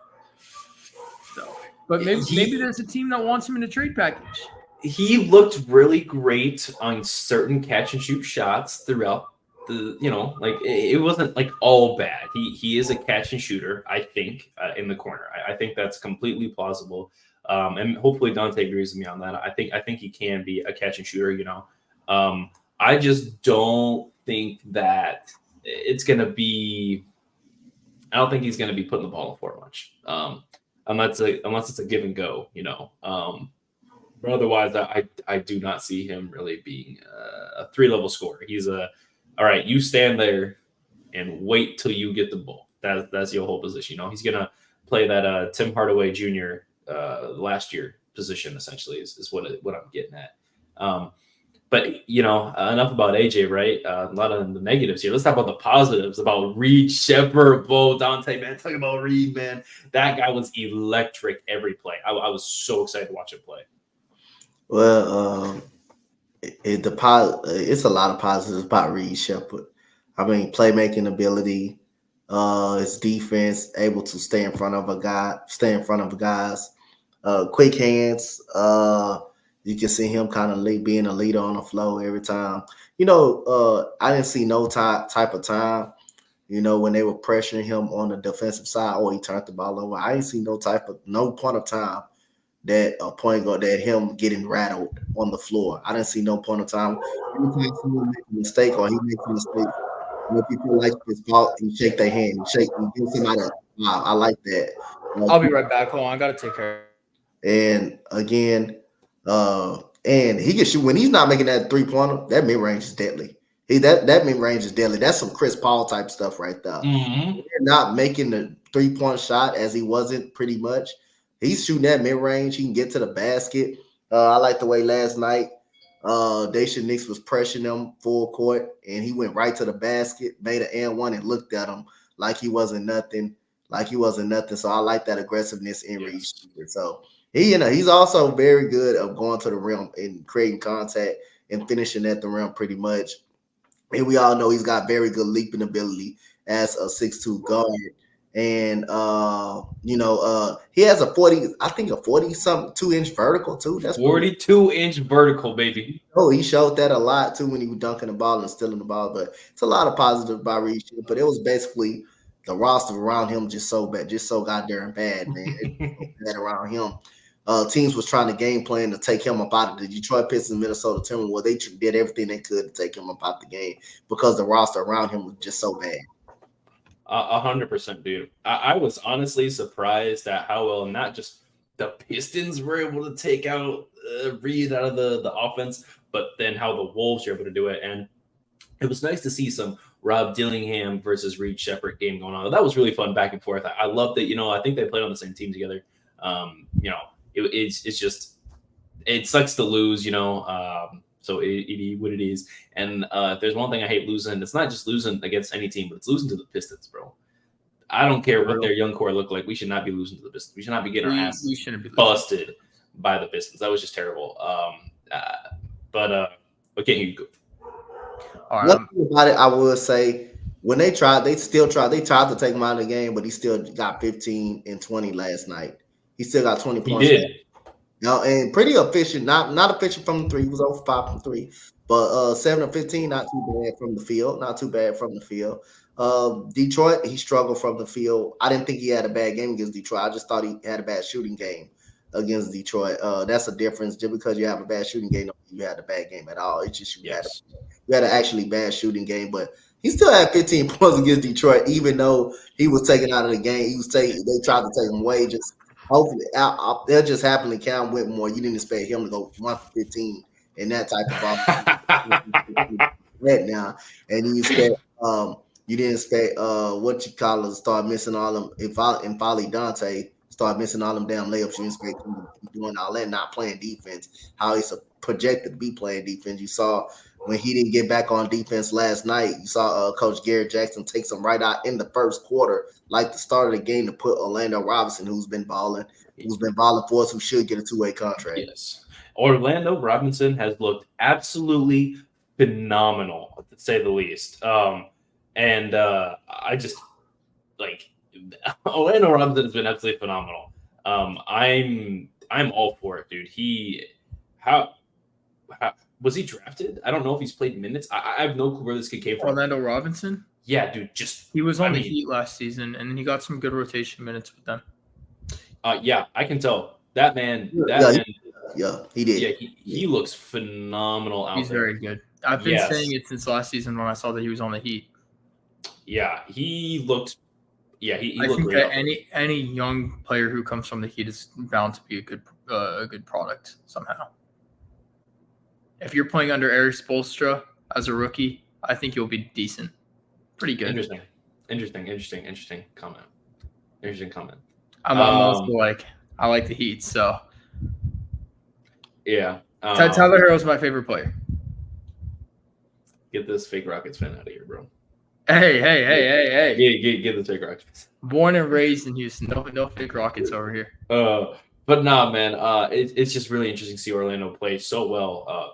Speaker 3: So, but maybe there's a team that wants him in a trade package.
Speaker 1: He looked really great on certain catch and shoot shots throughout the, like it wasn't like all bad. He is a catch and shooter, I think, in the corner. I think that's completely plausible. And hopefully Donte agrees with me on that. I think he can be a catch and shooter, I just don't think that it's going to be – I don't think he's going to be putting the ball in for much unless it's a give and go, But otherwise, I do not see him really being a 3-level scorer. He's all right, you stand there and wait till you get the ball. That's your whole position. He's going to play that Tim Hardaway Jr. Last year position, essentially, is what I'm getting at. But, enough about AJ, right? A lot of the negatives here. Let's talk about the positives, about Reed Shepherd, Donte, man. Talking about Reed, man. That guy was electric every play. I was so excited to watch him play.
Speaker 2: Well, it's a lot of positives about Reed Shepherd. I mean, playmaking ability, his defense, able to stay in front of guys, quick hands. You can see him kind of being a leader on the floor every time. I didn't see no type of time, when they were pressuring him on the defensive side or he turned the ball over. I didn't see no point of time that a point guard that him getting rattled on the floor. I didn't see no point of time. Anytime someone makes a mistake or he makes a mistake, when people like his fault, he shake their hand, he give somebody a smile. I like that.
Speaker 3: I'll be right back. Hold on, I gotta take care.
Speaker 2: And again, and he can shoot when he's not making that 3-pointer. That mid range is deadly. That mid range is deadly. That's some Chris Paul type stuff right there.
Speaker 1: Mm-hmm.
Speaker 2: They're not making the 3-point shot as he wasn't pretty much. He's shooting that mid range. He can get to the basket. I like the way last night Daisha Nix was pressuring him full court, and he went right to the basket, made an and one, and looked at him like he wasn't nothing. So I like that aggressiveness in Reed. So he's also very good at going to the rim and creating contact and finishing at the rim pretty much. And we all know he's got very good leaping ability as a 6'2" guard. And he has a 40-something 2-inch vertical too. That's
Speaker 1: 42-inch vertical, baby.
Speaker 2: Oh, he showed that a lot too when he was dunking the ball and stealing the ball. But it's a lot of positive by Reed. But it was basically the roster around him just so bad, just so goddamn bad, man. Bad around him. Teams was trying to game plan to take him up out of the Detroit Pistons, Minnesota Timberwolves. They did everything they could to take him up out the game because the roster around him was just so bad.
Speaker 1: 100%, dude. I was honestly surprised at how well not just the Pistons were able to take out Reed out of the offense, but then how the Wolves were able to do it. And it was nice to see some Rob Dillingham versus Reed Shepherd game going on. That was really fun back and forth. I loved it. I think they played on the same team together. It's just it sucks to lose, so it what it is. And if there's one thing I hate losing, it's not just losing against any team, but it's losing to the Pistons, bro. I don't care what their young core look like. We should not be losing to the Pistons. We should not be getting our ass busted by the Pistons. That was just terrible. But okay, you go.
Speaker 2: All right. One thing about it, I would say, when they tried to take him out of the game, but he still got 15 and 20 last night. He still got 20 points.
Speaker 1: He did.
Speaker 2: And pretty efficient. Not efficient from the 3. He was over 5 from 3. But 7 of 15, not too bad from the field. Detroit, he struggled from the field. I didn't think he had a bad game against Detroit. I just thought he had a bad shooting game against Detroit. That's a difference. Just because you have a bad shooting game, you had a bad game at all. It's just you had an actually bad shooting game. But he still had 15 points against Detroit, even though he was taken out of the game. They tried to take him away. Just hopefully, they'll just happen to Cam Whitmore. You didn't expect him to go 1 for 15 in that type of ball right now. And you didn't expect start missing all them. If Donte start missing all them damn layups. You expect him to be doing all that, not playing defense. How he's projected to be playing defense. You saw when he didn't get back on defense last night. You saw Coach Garrett Jackson take some right out in the first quarter, like the start of the game, to put Orlando Robinson, who's been balling for us, who should get a two-way contract.
Speaker 1: Yes. Orlando Robinson has looked absolutely phenomenal, to say the least. I just like Orlando Robinson has been absolutely phenomenal. I'm all for it, dude. How was he drafted? I don't know if he's played minutes. I have no clue where this kid came from.
Speaker 3: Orlando Robinson?
Speaker 1: Yeah, dude.
Speaker 3: He was on the Heat last season, and then he got some good rotation minutes with them.
Speaker 1: Yeah, I can tell that man.
Speaker 2: Yeah, he did.
Speaker 1: Yeah, he looks phenomenal out
Speaker 3: He's
Speaker 1: there.
Speaker 3: very good. I've been saying it since last season when I saw that he was on the Heat.
Speaker 1: Yeah, he looked. Yeah, he
Speaker 3: I
Speaker 1: looked
Speaker 3: think
Speaker 1: great.
Speaker 3: that any young player who comes from the Heat is bound to be a good product somehow. If you're playing under Eric Spoelstra as a rookie, I think you'll be decent, pretty good.
Speaker 1: Interesting comment. Interesting comment.
Speaker 3: I'm also I like the Heat, so
Speaker 1: yeah.
Speaker 3: Tyler Herro's my favorite player.
Speaker 1: Get this fake Rockets fan out of here, bro.
Speaker 3: Hey.
Speaker 1: Get this fake Rockets.
Speaker 3: Born and raised in Houston. No fake Rockets over here.
Speaker 1: But nah, man. It's just really interesting to see Orlando play so well.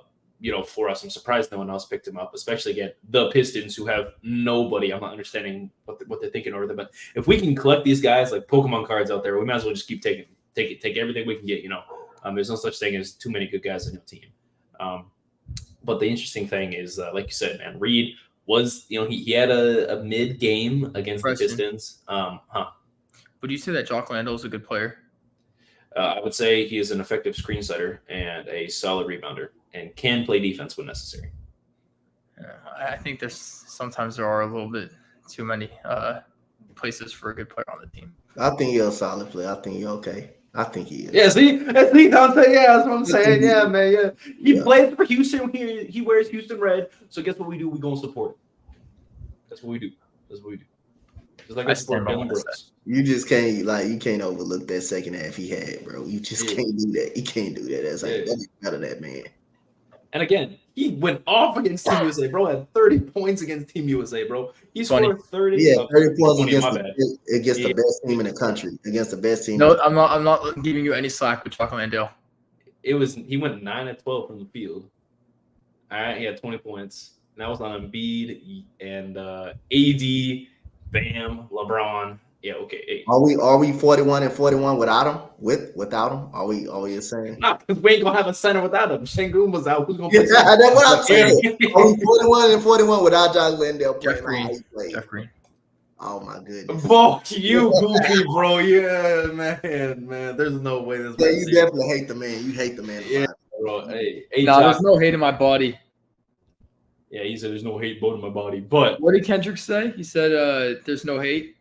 Speaker 1: For us, I'm surprised no one else picked him up, especially again the Pistons, who have nobody. I'm not understanding what they're thinking over there. But if we can collect these guys like Pokemon cards out there, we might as well just keep take everything we can get. There's no such thing as too many good guys on your team. But the interesting thing is, like you said, man, Reed was, he had a mid game against
Speaker 3: Preston.
Speaker 1: the Pistons.
Speaker 3: Would you say that Jock Landale is a good player?
Speaker 1: I would say he is an effective screen setter and a solid rebounder, and can play defense when necessary.
Speaker 3: I think sometimes there are a little bit too many places for a good player on the team.
Speaker 2: I think he's a solid player. I think he's okay. I think he is.
Speaker 1: Yeah, see, Donte. Yeah, that's what I'm saying. Yeah, man. Yeah, he plays for Houston. He wears Houston red. So guess what we do? We go and support it. That's what we do. Just like I support Dylan Brooks.
Speaker 2: You just can't overlook that second half he had, bro. You just can't do that. You can't do that. That's better than that, man.
Speaker 1: And again, he went off against Team USA, bro. Had 30 points against Team USA, bro. He scored 30.
Speaker 2: Yeah, 30 points against the best team in the country. Against the best team.
Speaker 3: No, I'm not giving you any slack with Jock Landale.
Speaker 1: He went 9 of 12 from the field. All right, he had 20 points. And that was on Embiid and AD, Bam, LeBron. Yeah, okay. Hey.
Speaker 2: Are we 41-41 without him? Without him? Are we saying?
Speaker 1: Nah, because we ain't gonna have a center without him. Şengün was out. Who's gonna play?
Speaker 2: Yeah, that's what I'm saying. Are we 41-41 without Jock Landale playing?
Speaker 3: Jeff Green.
Speaker 2: Oh my goodness.
Speaker 1: Fuck you, goofy, bro. Yeah, man. There's no way this.
Speaker 2: Yeah, you definitely hate the man. You hate the man.
Speaker 1: Yeah, bro. Hey,
Speaker 3: there's no hate in my body.
Speaker 1: Yeah, he said there's no hate bone in my body. But
Speaker 3: what did Kendrick say? He said there's no hate.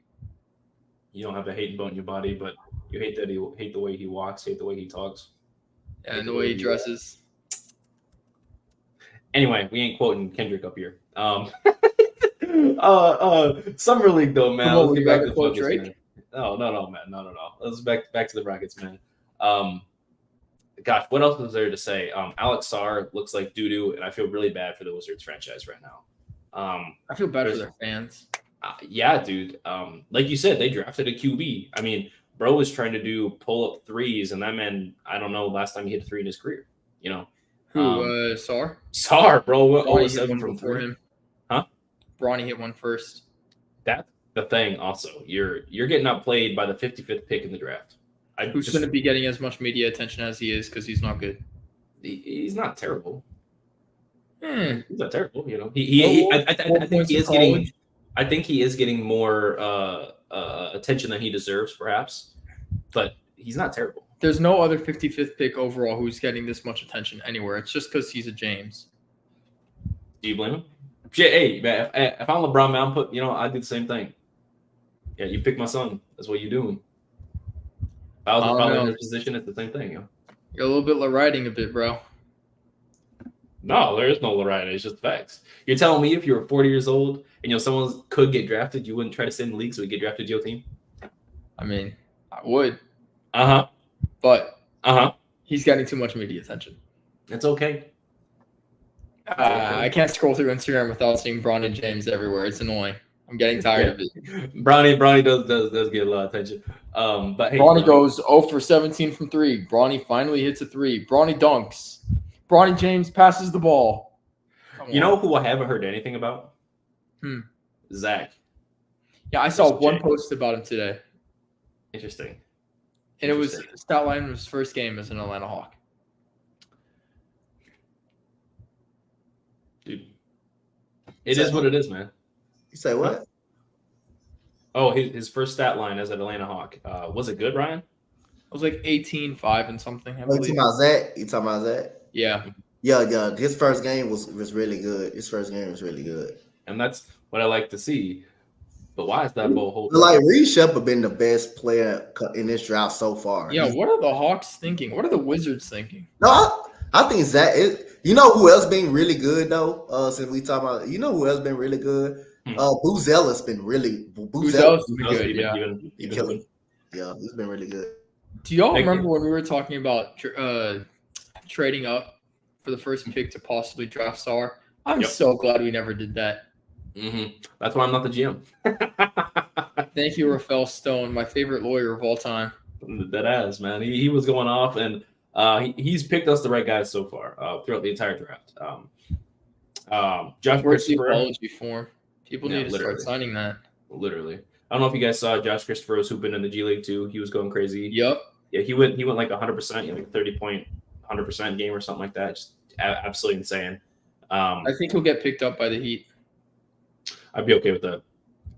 Speaker 1: You don't have a hate bone in your body, but you hate the way he walks, hate the way he talks.
Speaker 3: Yeah, and the way he dresses.
Speaker 1: Anyway, we ain't quoting Kendrick up here. Summer League though, man. Let's get back to the Rockets, man. No, man. No. Let's back to the Rockets, man. Gosh, what else is there to say? Alex Sarr looks like doo-doo, and I feel really bad for the Wizards franchise right now.
Speaker 3: I feel bad for their fans.
Speaker 1: Yeah, dude. Like you said, they drafted a QB. I mean, bro was trying to do pull-up threes, and that man, I don't know, last time he hit a 3 in his career.
Speaker 3: Who, Sarr?
Speaker 1: Sarr, bro.
Speaker 3: Bronny
Speaker 1: 7 from 3.
Speaker 3: Him.
Speaker 1: Huh?
Speaker 3: Bronny hit one first.
Speaker 1: That's the thing also. You're getting outplayed by the 55th pick in the draft.
Speaker 3: Who shouldn't be getting as much media attention as he is because he's not good.
Speaker 1: He's not terrible.
Speaker 3: He's
Speaker 1: not terrible, I think he is getting. I think he is getting more attention than he deserves, perhaps, but he's not terrible.
Speaker 3: There's no other 55th pick overall who's getting this much attention anywhere. It's just because he's a James.
Speaker 1: Do you blame him? Hey, man, if I'm LeBron, man, I do the same thing. Yeah, you pick my son. That's what you're doing. If I was probably in his position, it's the same thing.
Speaker 3: You're a little bit riding a bit, bro.
Speaker 1: No, there is no Loretta. It's just facts. You're telling me if you were 40 years old and someone could get drafted, you wouldn't try to stay in the league so he get drafted to your team?
Speaker 3: I mean, I would. but
Speaker 1: Uh-huh.
Speaker 3: he's getting too much media attention.
Speaker 1: It's okay.
Speaker 3: I can't scroll through Instagram without seeing Bronny James everywhere. It's annoying. I'm getting tired of it.
Speaker 1: Bronny does get a lot of attention. But hey,
Speaker 3: Bronny goes 0 for 17 from 3. Bronny finally hits a 3. Bronny dunks. Bronny James passes the ball.
Speaker 1: You know who I haven't heard anything about? Zach.
Speaker 3: Yeah, I saw one post about him today.
Speaker 1: Interesting.
Speaker 3: And it was stat line of his first game as an Atlanta Hawk.
Speaker 1: Dude. It is what it is, man.
Speaker 2: You say what?
Speaker 1: Oh, his first stat line as an Atlanta Hawk. Was it good, Ryan?
Speaker 3: It was like 18, 5 and something.
Speaker 2: You talking about Zach? You talking about Zach?
Speaker 3: Yeah.
Speaker 2: Yeah. His first game was really good.
Speaker 1: And that's what I like to see. But why is that ball holding?
Speaker 2: Like Reed Shepard been the best player in this draft so far.
Speaker 3: Yeah, what are the Hawks thinking? What are the Wizards thinking?
Speaker 2: No, I think Zach is. You know who else been really good though? Since we talk about, you know who else been really good? Boozella's been really.
Speaker 3: Boozella's been good.
Speaker 2: Yeah, he's been really good.
Speaker 3: Do y'all remember when we were talking about trading up for the first pick to possibly draft Star? I'm so glad we never did that.
Speaker 1: That's why I'm not the GM.
Speaker 3: Thank you, Rafael Stone, my favorite lawyer of all time.
Speaker 1: That ass, man. He was going off, and he's picked us the right guys so far throughout the entire draft. Josh Christopher.
Speaker 3: Apology form. People need to start signing that.
Speaker 1: Literally. I don't know if you guys saw Josh Christopher was hooping in the G League too. He was going crazy.
Speaker 3: Yep.
Speaker 1: Yeah, he went like 100%, like 30-point, 100% game or something like that. Just absolutely insane.
Speaker 3: I think he'll get picked up by the Heat.
Speaker 1: I'd be okay with that.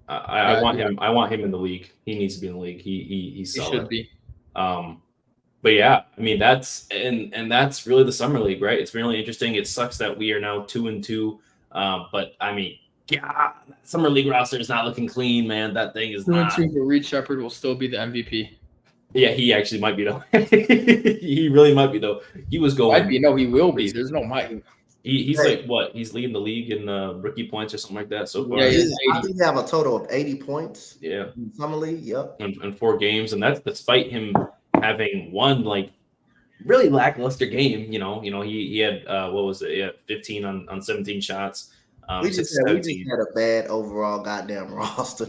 Speaker 1: I want him. I want him in the league. He needs to be in the league. He's solid.
Speaker 3: He should be.
Speaker 1: But yeah, I mean that's that's really the summer league, right? It's really interesting. It sucks that we are now 2-2. But I mean, yeah, summer league roster is not looking clean, man. That thing is
Speaker 3: 2-2. But Reed Shepard will still be the MVP.
Speaker 1: Yeah, he actually might be though. He really might be though. He was going.
Speaker 3: Might be. No, he will be. There's no might.
Speaker 1: He's like what? He's leading the league in rookie points or something like that so far.
Speaker 2: Yeah, I think they have a total of 80 points.
Speaker 1: Yeah,
Speaker 2: in summer league. Yep,
Speaker 1: in 4 games, and that's despite him having one like really lackluster game. You know, he had what was it? He had 15 on 17 shots.
Speaker 2: We just had a bad overall goddamn roster.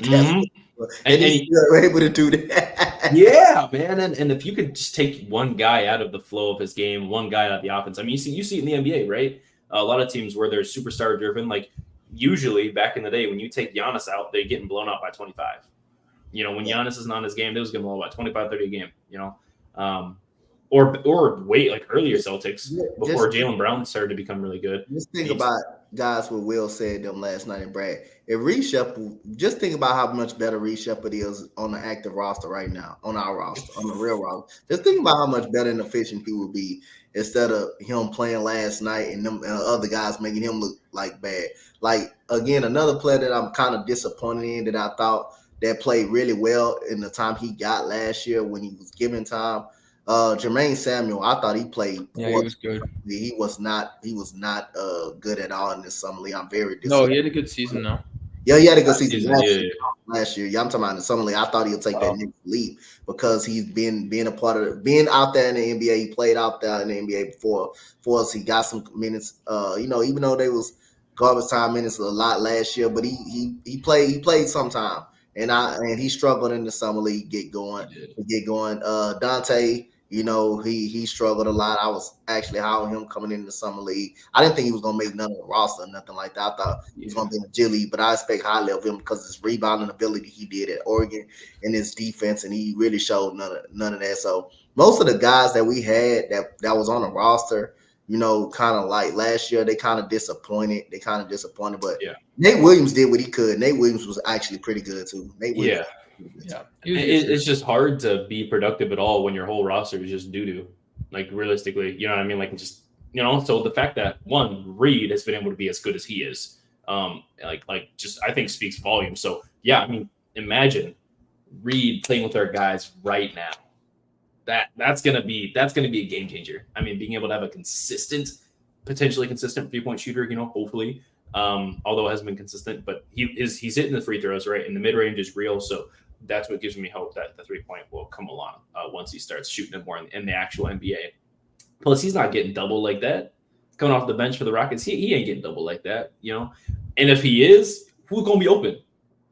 Speaker 1: And
Speaker 2: he were able to do that.
Speaker 1: Yeah, man. And if you could just take one guy out of the flow of his game, one guy out of the offense. I mean, you see it in the NBA, right? A lot of teams where they're superstar driven, like usually back in the day, when you take Giannis out, they're getting blown out by 25. You know, when Giannis isn't on his game, they was getting blown out by 25, 30 a game, you know. Or wait, like earlier Celtics before Jaylen Brown started to become really good.
Speaker 2: Just think about guys what Will said them last night and Brad. If Reed Shepard, just think about how much better Reed Shepard is on the active roster right now, on our roster, on the real roster. Just think about how much better and efficient he would be instead of him playing last night and them other guys making him look like bad. Like, again, another player that I'm kind of disappointed in that I thought that played really well in the time he got last year when he was given time. Jermaine Samuel, I thought he played.
Speaker 3: Yeah, he was good.
Speaker 2: He was not good at all in this summer league. I'm very disappointed.
Speaker 3: No, he had a good season though.
Speaker 2: Yeah, he had a good season last year. Yeah, I'm talking about in the summer league. I thought he'll take that next leap because he's being a part of being out there in the NBA. He played out there in the NBA before for us. He got some minutes. Even though they was garbage time minutes a lot last year, but he played sometime. And he struggled in the summer league get going. Donte, he struggled a lot. I was actually high on him coming into the summer league. I didn't think he was gonna make none of the roster or nothing like that. I thought he was gonna be in the G League, but I expect highly of him because his rebounding ability he did at Oregon and his defense, and he really showed none of that. So most of the guys that we had that was on the roster, kind of like last year, they kind of disappointed. But Nate Williams did what he could. Nate Williams was actually pretty good too.
Speaker 1: It's just hard to be productive at all when your whole roster is just doo-doo. Like realistically, you know what I mean? Like just so the fact that Reed has been able to be as good as he is, just I think speaks volumes. So yeah, I mean, imagine Reed playing with our guys right now. That's gonna be a game changer. I mean, being able to have a potentially consistent 3-point shooter, hopefully. Although it hasn't been consistent, but he's hitting the free throws right, and the mid range is real. So that's what gives me hope that the 3-point will come along once he starts shooting it more in the actual NBA. Plus, he's not getting double like that. Coming off the bench for the Rockets, he ain't getting double like that, you know? And if he is, who's going to be open?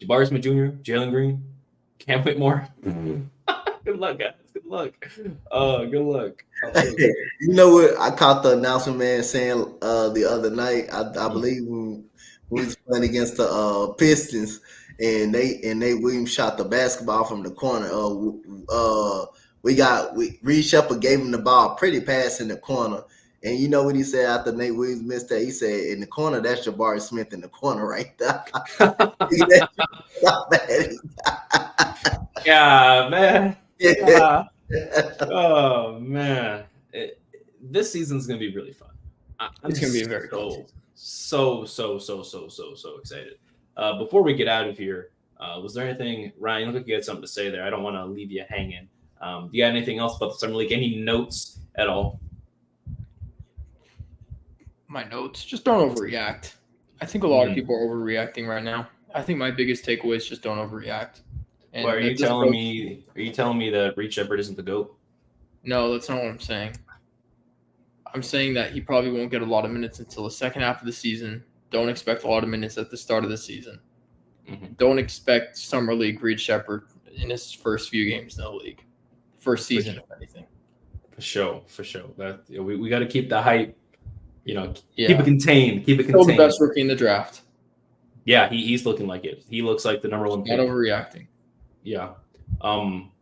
Speaker 1: Jabari Smith Jr., Jalen Green, Cam Whitmore. Good luck, guys. Good luck. Good luck.
Speaker 2: You know what? I caught the announcement man saying the other night. I believe when we was playing against the Pistons, and Nate Williams shot the basketball from the corner. Reed Shepard gave him the ball, pretty pass in the corner. And you know what he said after Nate Williams missed that? He said, in the corner, that's Jabari Smith in the corner right there.
Speaker 1: Yeah, man. Yeah. Oh, man. This season's going to be really fun.
Speaker 3: It's going to be very
Speaker 1: so excited. Before we get out of here, was there anything, Ryan, look like you had something to say there. I don't want to leave you hanging. Do you got anything else about the Summer League? Any notes at all?
Speaker 3: My notes, just don't overreact. I think a lot of people are overreacting right now. I think my biggest takeaway is just don't overreact. And
Speaker 1: are you telling me that Reed Shepard isn't the GOAT?
Speaker 3: No, that's not what I'm saying. I'm saying that he probably won't get a lot of minutes until the second half of the season. Don't expect a lot of minutes at the start of the season. Mm-hmm. Don't expect Summer League Reed Shepard in his first few games in the league. First season, if anything. For
Speaker 1: sure. That we got to keep the hype. Keep it contained.
Speaker 3: Still the best rookie in the draft.
Speaker 1: Yeah, he's looking like it. He looks like the number one pick.
Speaker 3: Not overreacting.
Speaker 1: Yeah.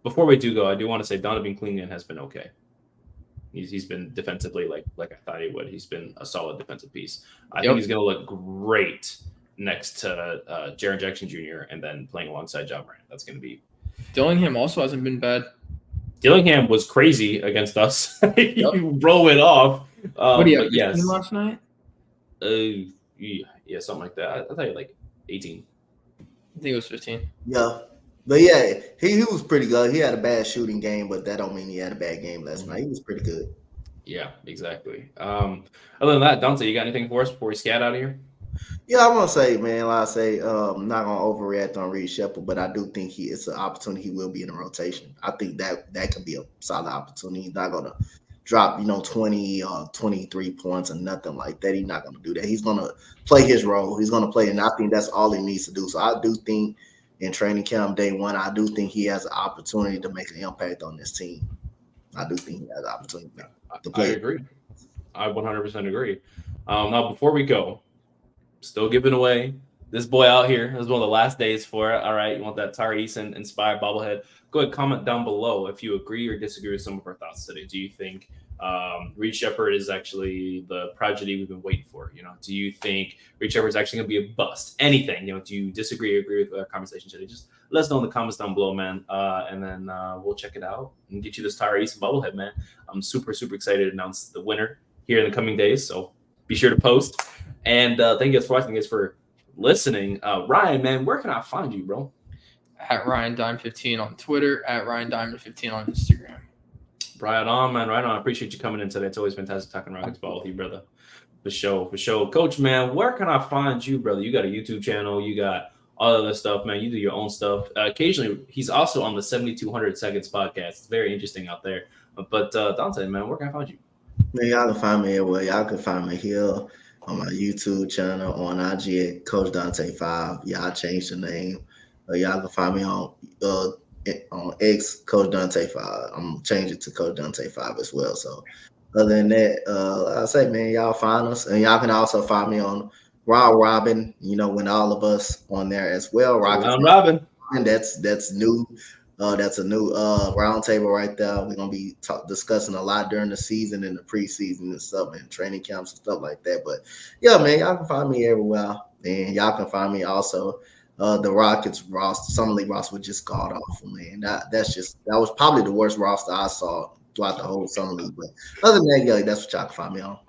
Speaker 1: Before we do go, I do want to say Donovan Cleveland has been okay. He's been defensively like I thought he would. He's been a solid defensive piece. I think he's going to look great next to Jaren Jackson Jr. and then playing alongside Ja Morant. That's going to be.
Speaker 3: Dillingham also hasn't been bad.
Speaker 1: Dillingham was crazy against us. He roll it off.
Speaker 3: What do you have? Yes. Last night?
Speaker 1: Yeah, something like that. I thought he had like 18.
Speaker 3: I think it was 15.
Speaker 2: Yeah. But yeah, he was pretty good. He had a bad shooting game, but that don't mean he had a bad game last night. He was pretty good.
Speaker 1: Yeah, exactly. Other than that, Donte, you got anything for us before we scat out of here?
Speaker 2: Yeah, I'm gonna say, man, like I say, I'm not gonna overreact on Reed Shepard, but I do think it's an opportunity. He will be in the rotation. I think that could be a solid opportunity. He's not gonna drop 20 or 23 points or nothing like that. He's not gonna do that. He's gonna play his role. He's gonna play, and I think that's all he needs to do. So I do think in training camp day one, I do think he has an opportunity to make an impact on this team. I do think he has an opportunity to play.
Speaker 1: I agree. I 100% agree. Now, before we go, still giving away this boy out here. This is one of the last days for it. All right, you want that Tyrese inspired bobblehead? Go ahead, comment down below if you agree or disagree with some of our thoughts today. Do you think Reed Shepard is actually the prodigy we've been waiting for? Do you think Reed Shepard is actually going to be a bust? Anything? Do you disagree or agree with our conversation today? Just let us know in the comments down below, man. And then we'll check it out and get you this Tyrese bobblehead, man. I'm super excited to announce the winner here in the coming days. So be sure to post. And thank you guys for watching. Thank you guys for listening. Ryan, man, where can I find you, bro?
Speaker 3: At RyanDime15 on Twitter, at RyanDiamond15 on Instagram.
Speaker 1: Right on, man. Right on. I appreciate you coming in today. It's always fantastic talking Rockets ball with you, brother. For sure. Coach, man, where can I find you, brother? You got a YouTube channel. You got all of this stuff, man. You do your own stuff. Occasionally, he's also on the 7200 Seconds podcast. It's very interesting out there. But Donte, man, where can I find you?
Speaker 2: Man, y'all can find me everywhere. Y'all can find me here on my YouTube channel, on IG at Coach Donte5. Yeah, I changed the name. Y'all can find me on X, Coach Donte5. I'm gonna change it to Coach Donte5 as well. So other than that, I say, man, y'all find us, and y'all can also find me on Raw Robin. When all of us on there as well.
Speaker 1: Robin.
Speaker 2: That's new. That's a new round table right there. We're gonna be discussing a lot during the season and the preseason and stuff, and training camps and stuff like that. But yeah, man, y'all can find me everywhere, and y'all can find me also. The Rockets roster, Summer League roster was just god awful, man. That was probably the worst roster I saw throughout the whole Summer League. But other than that, yeah, that's what y'all can find me on.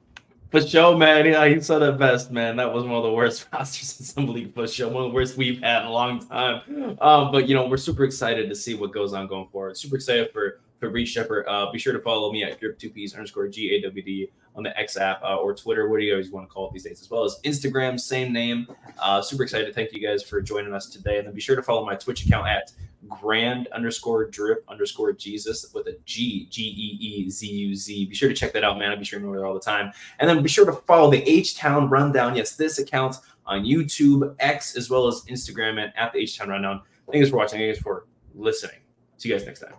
Speaker 1: For sure, man. Yeah, he said it best, man. That was one of the worst rosters in Summer League, for sure. One of the worst we've had in a long time. But we're super excited to see what goes on going forward. Super excited for Reed Shepard. Be sure to follow me at Grip2Ps_GAWD on the X app or Twitter. What do you guys want to call it these days? As well as Instagram, same name. Super excited. Thank you guys for joining us today. And then be sure to follow my Twitch account at grand_drip_Jesus with a GEEZUZ. Be sure to check that out, man. I'll be sure to know there all the time. And then be sure to follow the H-Town Rundown. Yes, this account on YouTube, X, as well as Instagram at the H-Town Rundown. Thank you for watching. Thank you for listening. See you guys next time.